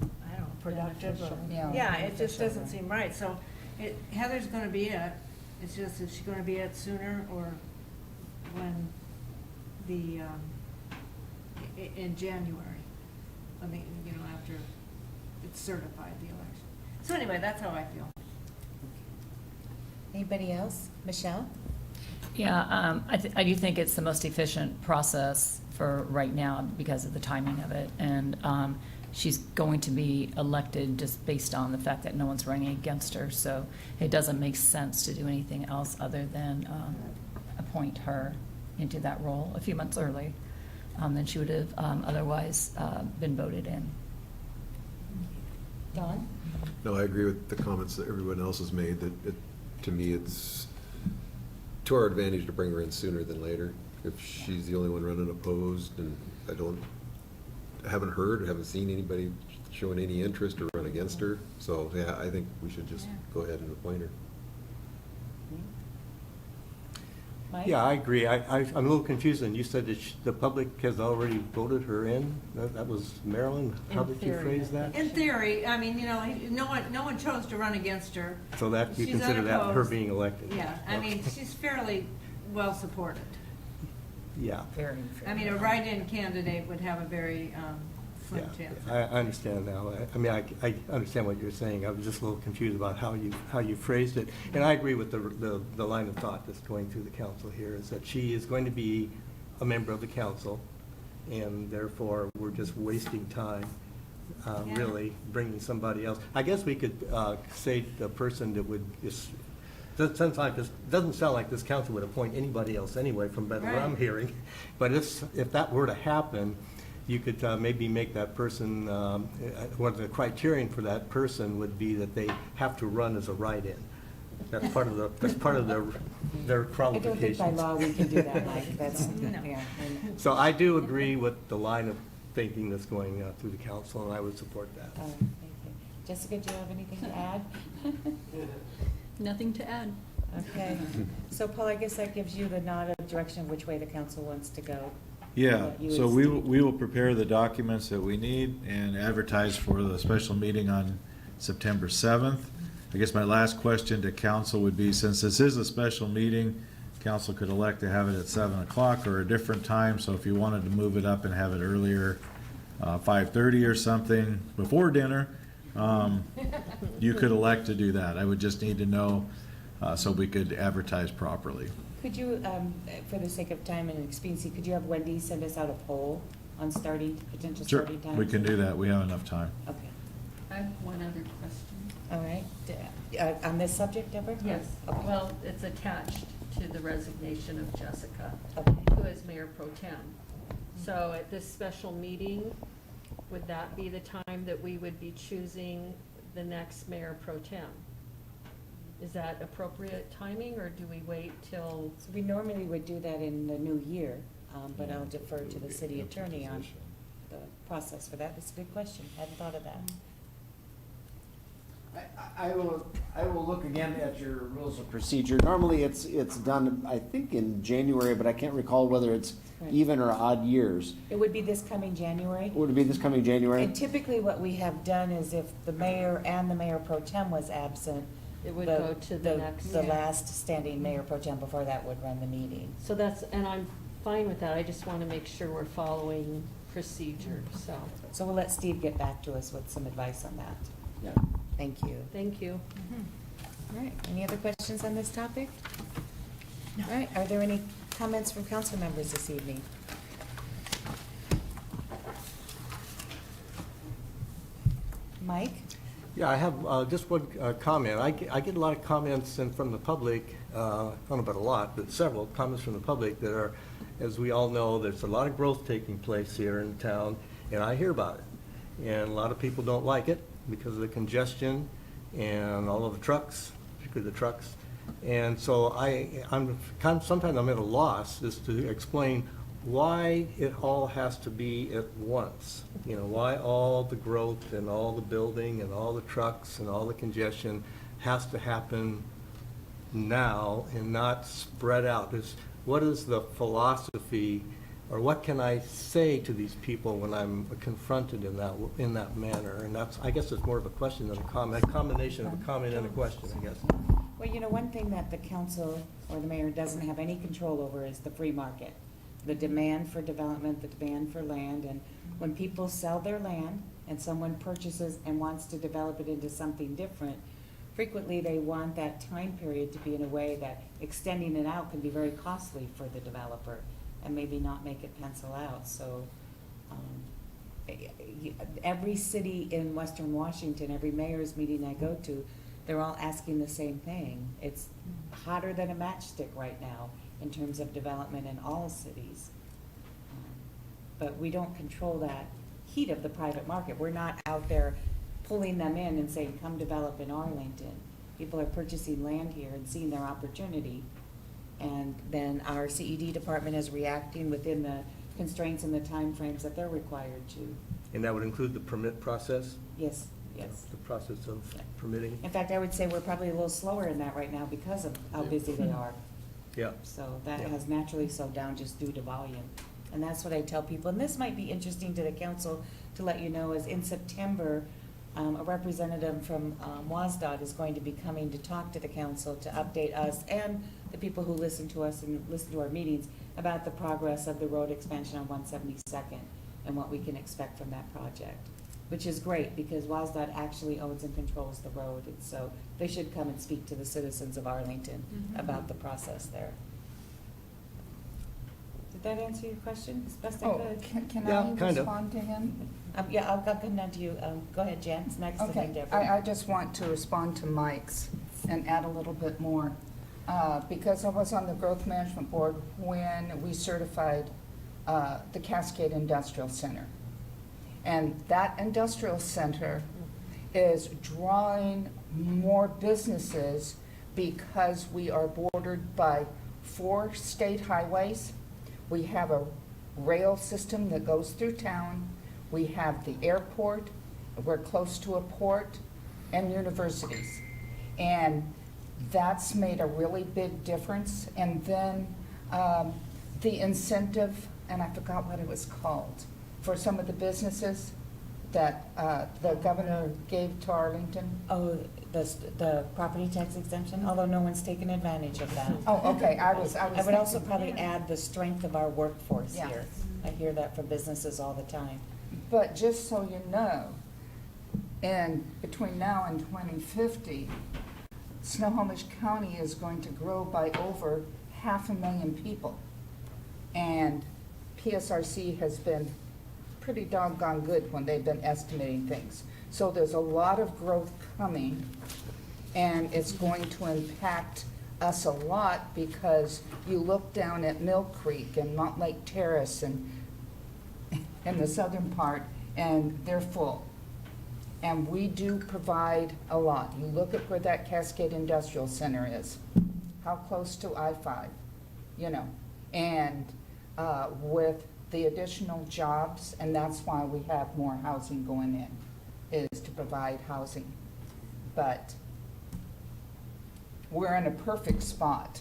I don't know, productive. Yeah, it just doesn't seem right. So Heather's going to be it's just, is she going to be it sooner, or when in January? I mean, after it's certified, the election. So anyway, that's how I feel. Anybody else? Michelle? Yeah, I do think it's the most efficient process for right now because of the timing of it. And she's going to be elected just based on the fact that no one's running against her. So it doesn't make sense to do anything else other than appoint her into that role a few months early than she would have otherwise been voted in. Don? No, I agree with the comments that everyone else has made, that to me, it's to our advantage to bring her in sooner than later. If she's the only one running opposed, and haven't heard, haven't seen anybody showing any interest or run against her, so yeah, I think we should just go ahead and appoint her. Mike? Yeah, I agree. I'm a little confused, and you said that the public has already voted her in? That was Marilyn? How did you phrase that? In theory, I mean, you know, no one chose to run against her. So that, you She's consider that her unopposed. being elected? Yeah, I mean, she's fairly well supported. Yeah. Very I mean, a write-in candidate would have a very slim Yeah, chance. I understand now. I mean, I understand what you're saying. I was just a little confused about how you phrased it. And I agree with the line of thought that's going through the council here, is that she is going to be a member of the council, and therefore, we're just wasting time, really, bringing somebody else. I guess we could say the person that would just, doesn't sound like this council would appoint anybody else anyway, from what I'm hearing. But if that were to happen, you could maybe make that person, one of the criterion for that person would be that they have to run as a write-in. That's part of their I qualifications. don't think by law we can do that, Mike. That's, No. yeah. So I do agree with the line of thinking that's going through the council, and I would support that. Thank you. Jessica, do you have anything to add? Nothing to add. Okay. So Paul, I guess that gives you the nod of direction of which way the council wants to go. Yeah, You so and we Steve. will prepare the documents that we need and advertise for the special meeting on September 7th. I guess my last question to council would be, since this is a special meeting, council could elect to have it at 7 o'clock or a different time. So if you wanted to move it up and have it earlier, 5:30 or something before dinner, you could elect to do that. I would just need to know so we could advertise properly. Could you, for the sake of time and expediency, could you have Wendy send us out a poll on potential Sure, starting times? we can do that. We have enough time. Okay, I have one other question. all right. On this subject, Deborah? Yes, Okay. well, it's attached to the resignation of Jessica, Okay. who is Mayor Pro Tem. So at this special meeting, would that be the time that we would be choosing the next Mayor Pro Tem? Is that appropriate timing, or do we wait till? So we normally would do that in the new year, but I'll defer to the city attorney on the process for that. That's a good question. Hadn't thought of that. I will look again at your rules of procedure. Normally, it's done, I think, in January, but I can't recall whether it's Right. even or odd years. It would be this coming January. Would it be this coming January? And typically what we have done is if the mayor and the mayor pro tem was absent, It would go to the next. The last standing mayor pro tem before that would run the meeting. So that's, and I'm fine with that, I just want to make sure we're following procedure, so, So we'll let Steve get back to us with some advice on that. Yeah. Thank you. thank you. All right, any other questions on this topic? All right, are there any comments from council members this evening? Mike? Yeah, I have just one comment. I get a lot of comments from the public, I don't know about a lot, but several comments from the public that are, as we all know, there's a lot of growth taking place here in town, and I hear about it. And a lot of people don't like it because of the congestion and all of the trucks, particularly the trucks. And so sometimes I'm at a loss as to explain why it all has to be at once. You know, why all the growth and all the building and all the trucks and all the congestion has to happen now and not spread out. What is the philosophy, or what can I say to these people when I'm confronted in that manner? And that's, I guess it's more of a question than a comment, a combination of a comment and a question, I guess. Well, you know, one thing that the council or the mayor doesn't have any control over is the free market. The demand for development, the demand for land, and when people sell their land and someone purchases and wants to develop it into something different, frequently they want that time period to be in a way that extending it out can be very costly for the developer and maybe not make it pencil out. So every city in Western Washington, every mayor's meeting I go to, they're all asking the same thing. It's hotter than a matchstick right now in terms of development in all cities. But we don't control that heat of the private market. We're not out there pulling them in and saying, come develop in Arlington. People are purchasing land here and seeing their opportunity. And then our CED department is reacting within the constraints and the timeframes that they're required to. And that would include the permit process? Yes, yes. The process of permitting? In fact, I would say we're probably a little slower in that right now because of how busy they are. Yeah. So that Yeah. has naturally slowed down just due to volume. And that's what I tell people, and this might be interesting to the council to let you know, is in September, a representative from WSDOT is going to be coming to talk to the council to update us and the people who listen to us and listen to our meetings about the progress of the road expansion on 172nd and what we can expect from that project, which is great because WSDOT actually owns and controls the road. And so they should come and speak to the citizens of Arlington about the process there. Did that answer your question as best I could? Can Yeah, I kind of. respond to him? Yeah, I'll come down to you. Go ahead, Jan, it's next to Okay, Deborah. I just want to respond to Mike's and add a little bit more. Because I was on the Growth Management Board when we certified the Cascade Industrial Center. And that industrial center is drawing more businesses because we are bordered by 4 state highways. We have a rail system that goes through town. We have the airport, we're close to a port, and universities. And that's made a really big difference. And then the incentive, and I forgot what it was called, for some of the businesses that the governor gave to Arlington. Oh, the property tax exemption, although no one's taken advantage of that. Oh, okay, I would also probably add the strength of our workforce Yeah. here. I hear that from businesses all the time. But just so you know, and between now and 2050, Snohomish County is going to grow by over 500,000 people. And PSRC has been pretty doggone good when they've been estimating things. So there's a lot of growth coming, and it's going to impact us a lot because you look down at Mill Creek and Montlake Terrace and in the southern part, and they're full. And we do provide a lot. You look at where that Cascade Industrial Center is, how close to I-5, you know, and with the additional jobs, and that's why we have more housing going in, is to provide housing. But we're in a perfect spot.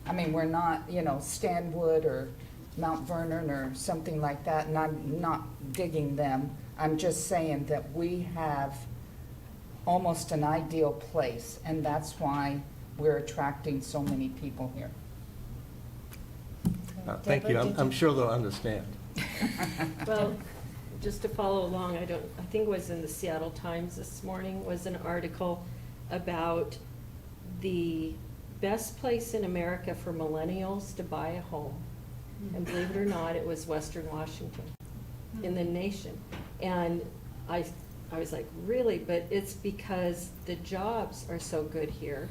I mean, we're not, you know, Stanwood or Mount Vernon or something like that, and I'm not digging them. I'm just saying that we have almost an ideal place, and that's why we're attracting so many people here. Thank you. I'm sure they'll understand. Well, just to follow along, I think it was in the Seattle Times this morning, was an article about the best place in America for millennials to buy a home. And believe it or not, it was Western Washington in the nation. And I was like, really? But it's because the jobs are so good here.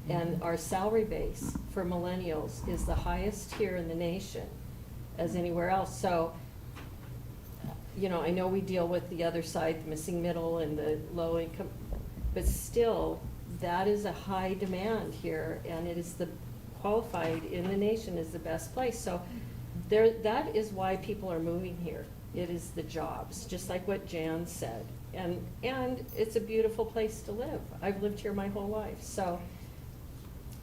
And our salary base for millennials is the highest here in the nation as anywhere else. So, you know, I know we deal with the other side, the missing middle and the low income, but still, that is a high demand here, and it is the qualified in the nation is the best place. So that is why people are moving here. It is the jobs, just like what Jan said. And it's a beautiful place to live. I've lived here my whole life, so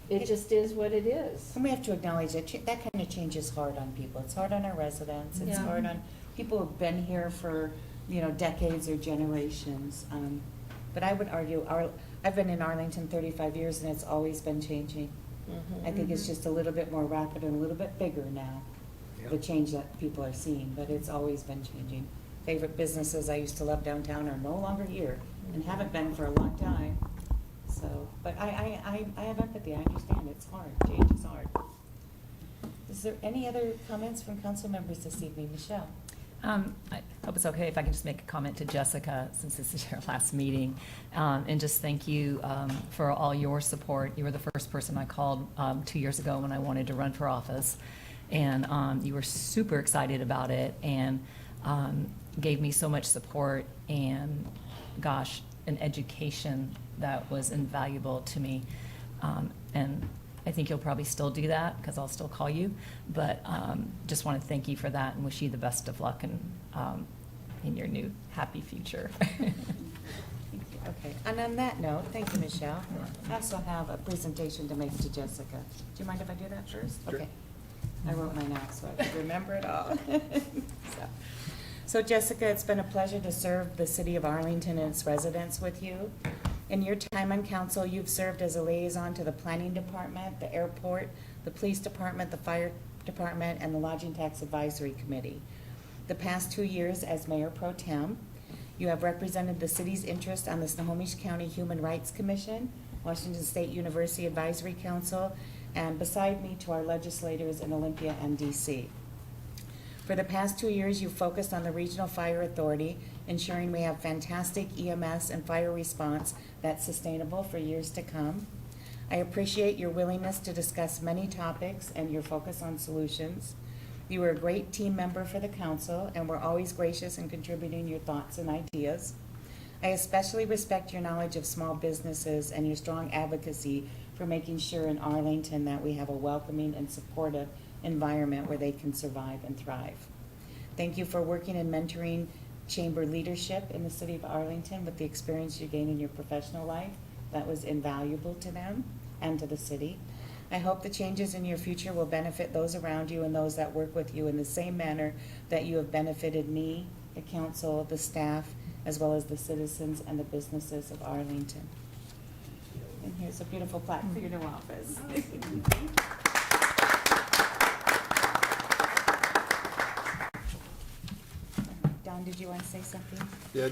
it just is what it is. And we have to acknowledge that that kind of change is hard on people. It's hard on our residents. It's Yeah. hard on people who've been here for, you know, decades or generations. But I would argue, I've been in Arlington 35 years, and it's always been changing. I think it's just a little bit more rapid and a little bit bigger now, the change that people are seeing, but it's always been changing. Favorite businesses I used to love downtown are no longer here and haven't been for a long time. So, but I have empathy. I understand it's hard. Change is hard. Is there any other comments from council members this evening? Michelle? I hope it's okay if I can just make a comment to Jessica, since this is your last meeting, and just thank you for all your support. You were the first person I called 2 years ago when I wanted to run for office, and you were super excited about it and gave me so much support and, gosh, an education that was invaluable to me. And I think you'll probably still do that because I'll still call you, but just want to thank you for that and wish you the best of luck in your new happy future. Okay, and on that note, thank you, Michelle. I also have a presentation to make to Jessica. Do you mind if I do that first? Sure. Okay. I wrote mine out so I could remember it all. So Jessica, it's been a pleasure to serve the city of Arlington and its residents with you. In your time on council, you've served as a liaison to the planning department, the airport, the police department, the fire department, and the lodging tax advisory committee. The past 2 years as mayor pro tem, you have represented the city's interest on the Snohomish County Human Rights Commission, Washington State University Advisory Council, and beside me to our legislators in Olympia and DC. For the past 2 years, you've focused on the Regional Fire Authority, ensuring we have fantastic EMS and fire response that's sustainable for years to come. I appreciate your willingness to discuss many topics and your focus on solutions. You were a great team member for the council and were always gracious in contributing your thoughts and ideas. I especially respect your knowledge of small businesses and your strong advocacy for making sure in Arlington that we have a welcoming and supportive environment where they can survive and thrive. Thank you for working and mentoring chamber leadership in the city of Arlington with the experience you gained in your professional life. That was invaluable to them and to the city. I hope the changes in your future will benefit those around you and those that work with you in the same manner that you have benefited me, the council, the staff, as well as the citizens and the businesses of Arlington. And here's a beautiful plaque for your new office. Don, did you want to say something? Yeah,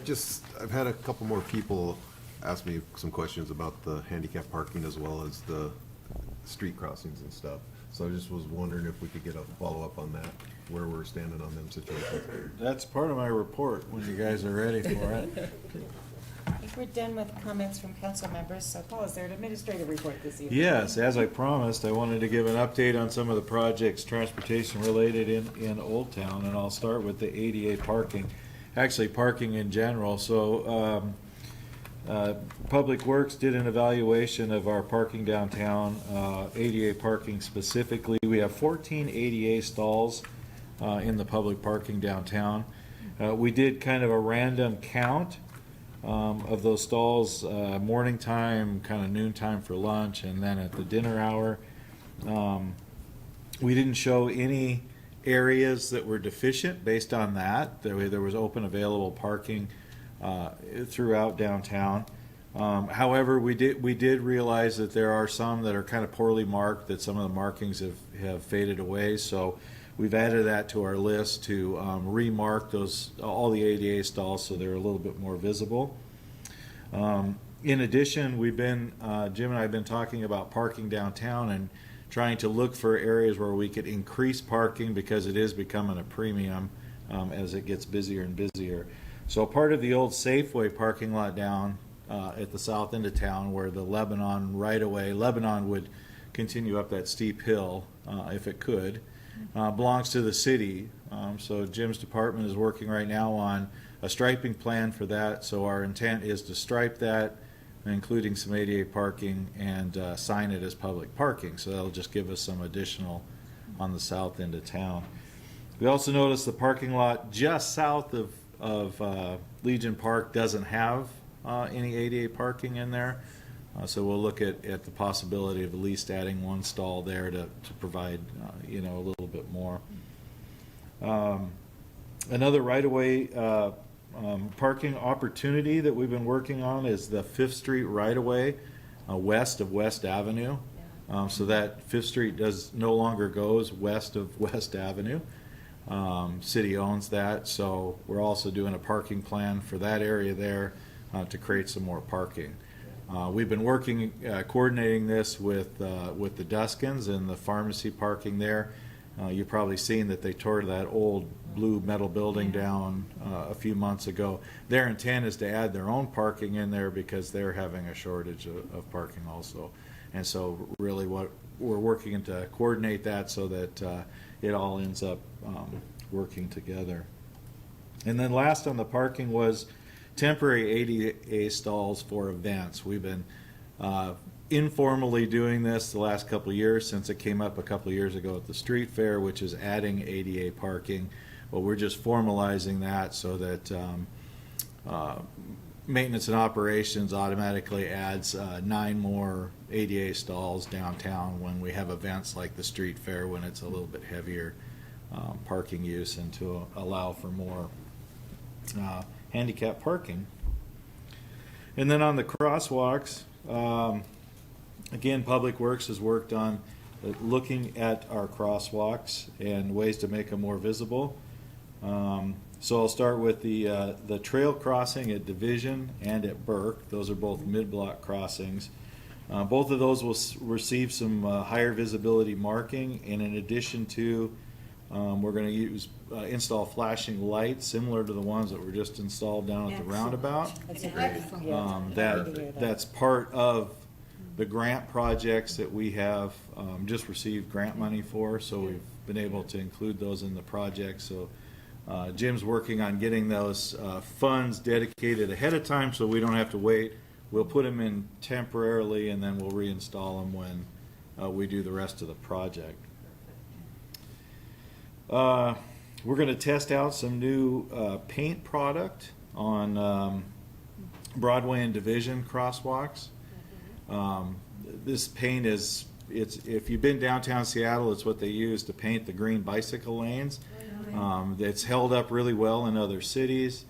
I've had a couple more people ask me some questions about the handicap parking as well as the street crossings and stuff. So I just was wondering if we could get a follow-up on that, where we're standing on them situations. That's part of my report when you guys are ready for it. I think we're done with comments from council members, so Paul, is there an administrative report this evening? Yes, as I promised, I wanted to give an update on some of the projects transportation related in Old Town, and I'll start with the ADA parking, actually parking in general. So Public Works did an evaluation of our parking downtown, ADA parking specifically. We have 14 ADA stalls in the public parking downtown. We did kind of a random count of those stalls, morning time, kind of noon time for lunch, and then at the dinner hour. We didn't show any areas that were deficient based on that. There was open available parking throughout downtown. However, we did realize that there are some that are kind of poorly marked, that some of the markings have faded away. So we've added that to our list to remark all the ADA stalls so they're a little bit more visible. In addition, Jim and I have been talking about parking downtown and trying to look for areas where we could increase parking because it is becoming a premium as it gets busier and busier. So part of the old Safeway parking lot down at the south end of town where the Lebanon right-of-way, Lebanon would continue up that steep hill if it could, belongs to the city. So Jim's department is working right now on a striping plan for that. So our intent is to stripe that, including some ADA parking, and sign it as public parking. So that'll just give us some additional on the south end of town. We also noticed the parking lot just south of Legion Park doesn't have any ADA parking in there. So we'll look at the possibility of at least adding one stall there to provide a little bit more. Another right-of-way parking opportunity that we've been working on is the 5th Street right-of-way west of West Avenue. So that 5th Street no longer goes west of West Avenue. City owns that, so we're also doing a parking plan for that area there to create some more parking. We've been coordinating this with the Duskins and the pharmacy parking there, You've probably seen that they tore that old blue metal building down a few months ago. Their intent is to add their own parking in there because they're having a shortage of parking also. And so really what we're working to coordinate that so that it all ends up working together. And then last on the parking was temporary ADA stalls for events. We've been informally doing this the last couple of years since it came up a couple of years ago at the street fair, which is adding ADA parking. Well, we're just formalizing that so that maintenance and operations automatically adds 9 more ADA stalls downtown when we have events like the street fair, when it's a little bit heavier parking use, and to allow for more handicap parking. And then on the crosswalks, again, Public Works has worked on looking at our crosswalks and ways to make them more visible. So I'll start with the trail crossing at Division and at Burke. Those are both mid-block crossings. Both of those will receive some higher visibility marking, and in addition to, we're going to install flashing lights similar to the ones that were just installed down at the roundabout. That's part of the grant projects that we have just received grant money for, so we've been able to include those in the project. So Jim's working on getting those funds dedicated ahead of time so we don't have to wait. We'll put them in temporarily and then we'll reinstall them when we do the rest of the project. We're going to test out some new paint product on Broadway and Division crosswalks. This paint is, if you've been downtown Seattle, it's what they use to paint the green bicycle lanes. It's held up really well in other cities.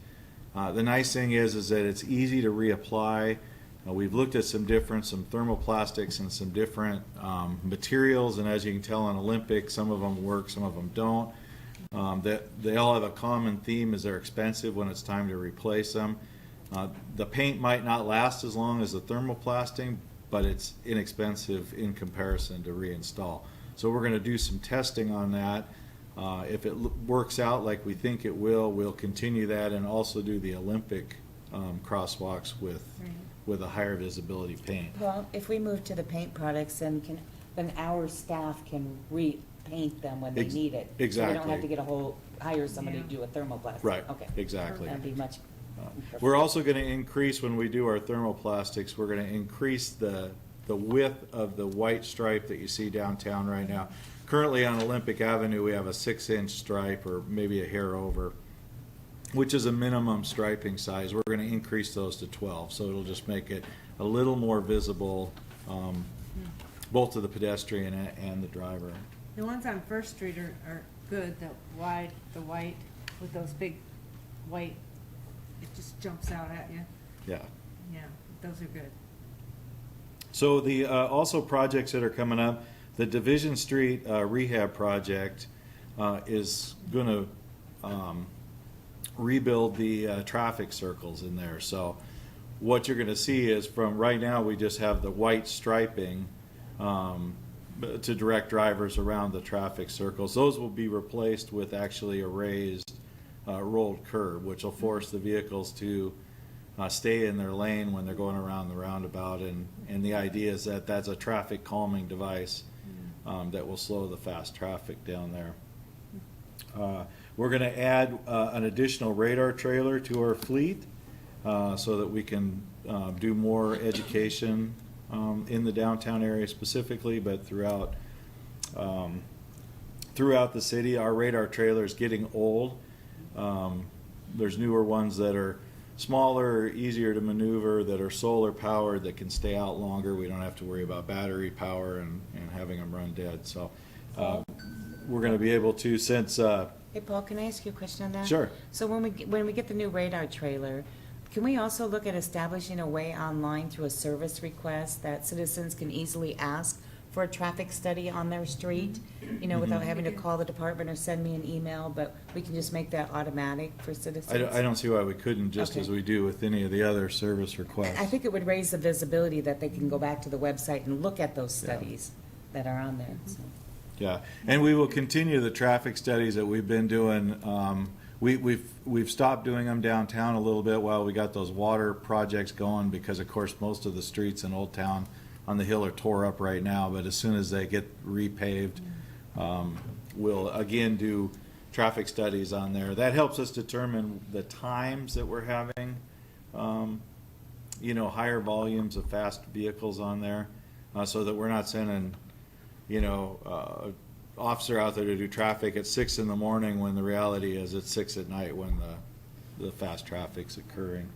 The nice thing is that it's easy to reapply. We've looked at some thermoplastics and some different materials, and as you can tell on Olympic, some of them work, some of them don't. They all have a common theme, is they're expensive when it's time to replace them. The paint might not last as long as the thermoplastic, but it's inexpensive in comparison to reinstall. So we're going to do some testing on that. If it works out like we think it will, we'll continue that and also do the Olympic crosswalks with a higher visibility paint. Well, if we move to the paint products, then our staff can repaint them when they need it. Exactly. So we don't have to hire somebody to do a thermoplastic. Right, Okay. exactly. That'd be much. We're also going to increase, when we do our thermoplastics, we're going to increase the width of the white stripe that you see downtown right now. Currently on Olympic Avenue, we have a 6-inch stripe, or maybe a hair over, which is a minimum striping size. We're going to increase those to 12, so it'll just make it a little more visible, both to the pedestrian and the driver. The ones on First Street are good, the white with those big white, it just jumps out at you. Yeah. Yeah, those are good. So the also projects that are coming up, the Division Street rehab project is going to rebuild the traffic circles in there. So what you're going to see is, from right now we just have the white striping to direct drivers around the traffic circles. Those will be replaced with actually a raised rolled curb, which will force the vehicles to stay in their lane when they're going around the roundabout. And the idea is that that's a traffic calming device that will slow the fast traffic down there. We're going to add an additional radar trailer to our fleet so that we can do more education in the downtown area specifically, but throughout the city. Our radar trailer is getting old. There's newer ones that are smaller, easier to maneuver, that are solar powered, that can stay out longer. We don't have to worry about battery power and having them run dead. So we're going to be able to, since Hey, Paul, can I ask you a question on that? Sure. So when we get the new radar trailer, can we also look at establishing a way online through a service request that citizens can easily ask for a traffic study on their street, without having to call the department or send me an email, but we can just make that automatic for citizens? I don't see why we couldn't, just Okay. as we do with any of the other service requests. I think it would raise the visibility that they can go back to the website and look at those studies that are on there. So. Yeah, and we will continue the traffic studies that we've been doing. We've stopped doing them downtown a little bit while we got those water projects going, because of course most of the streets in Old Town on the hill are tore up right now, but as soon as they get repaved, we'll again do traffic studies on there. That helps us determine the times that we're having, higher volumes of fast vehicles on there, so that we're not sending, officer out there to do traffic at 6 in the morning when the reality is it's 6 at night when the fast traffic's occurring.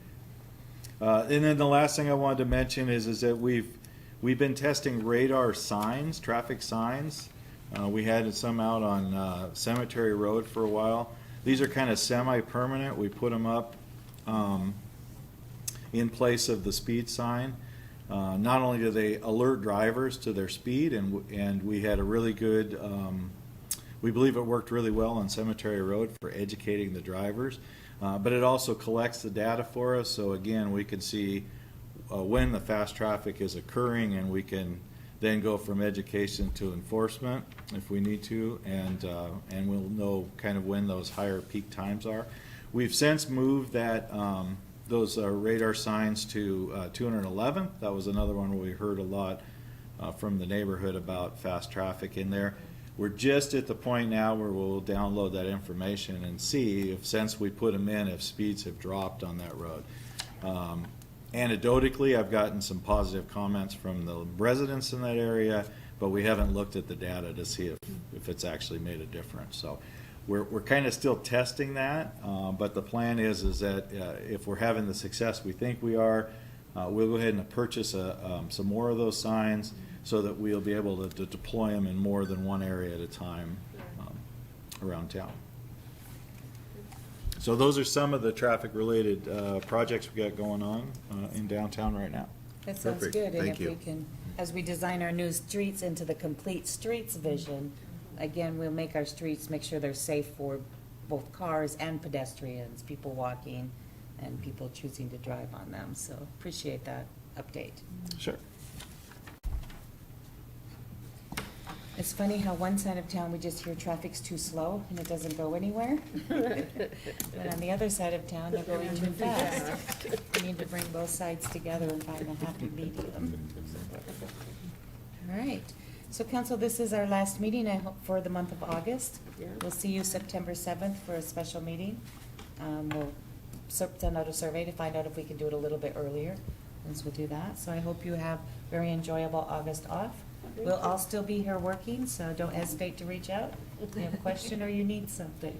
And then the last thing I wanted to mention is that we've been testing radar signs, traffic signs. We had some out on Cemetery Road for a while. These are kind of semi-permanent. We put them up in place of the speed sign. Not only do they alert drivers to their speed, and we had a really good, we believe it worked really well on Cemetery Road for educating the drivers, but it also collects the data for us. So again, we can see when the fast traffic is occurring, and we can then go from education to enforcement if we need to, and we'll know kind of when those higher peak times are. We've since moved that those radar signs to 211. That was another one where we heard a lot from the neighborhood about fast traffic in there. We're just at the point now where we'll download that information and see if, since we put them in, if speeds have dropped on that road. Anecdotally, I've gotten some positive comments from the residents in that area, but we haven't looked at the data to see if it's actually made a difference. So we're kind of still testing that, but the plan is that if we're having the success we think we are, we'll go ahead and purchase some more of those signs so that we'll be able to deploy them in more than one area at a time around town. So those are some of the traffic-related projects we got going on in downtown right now. That sounds Perfect. good, and Thank if you. we can, as we design our new streets into the complete streets vision, again, we'll make our streets, make sure they're safe for both cars and pedestrians, people walking and people choosing to drive on them, so appreciate that update. Sure. It's funny how one side of town, we just hear traffic's too slow and it doesn't go anywhere. But on the other side of town, they're going too fast. We need to bring both sides together and find a happy medium. All right. So council, this is our last meeting, I hope, for the month of August. We'll see you September 7th for a special meeting. We'll send out a survey to find out if we can do it a little bit earlier, and we'll do that. So I hope you have very enjoyable August off. We'll all still be here working, so don't hesitate to reach out if you have a question or you need something.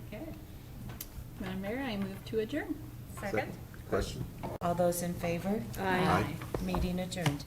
Okay. Madam Mayor, I move to adjourn. Second. Question? All those in favor? Aye. Meeting adjourned.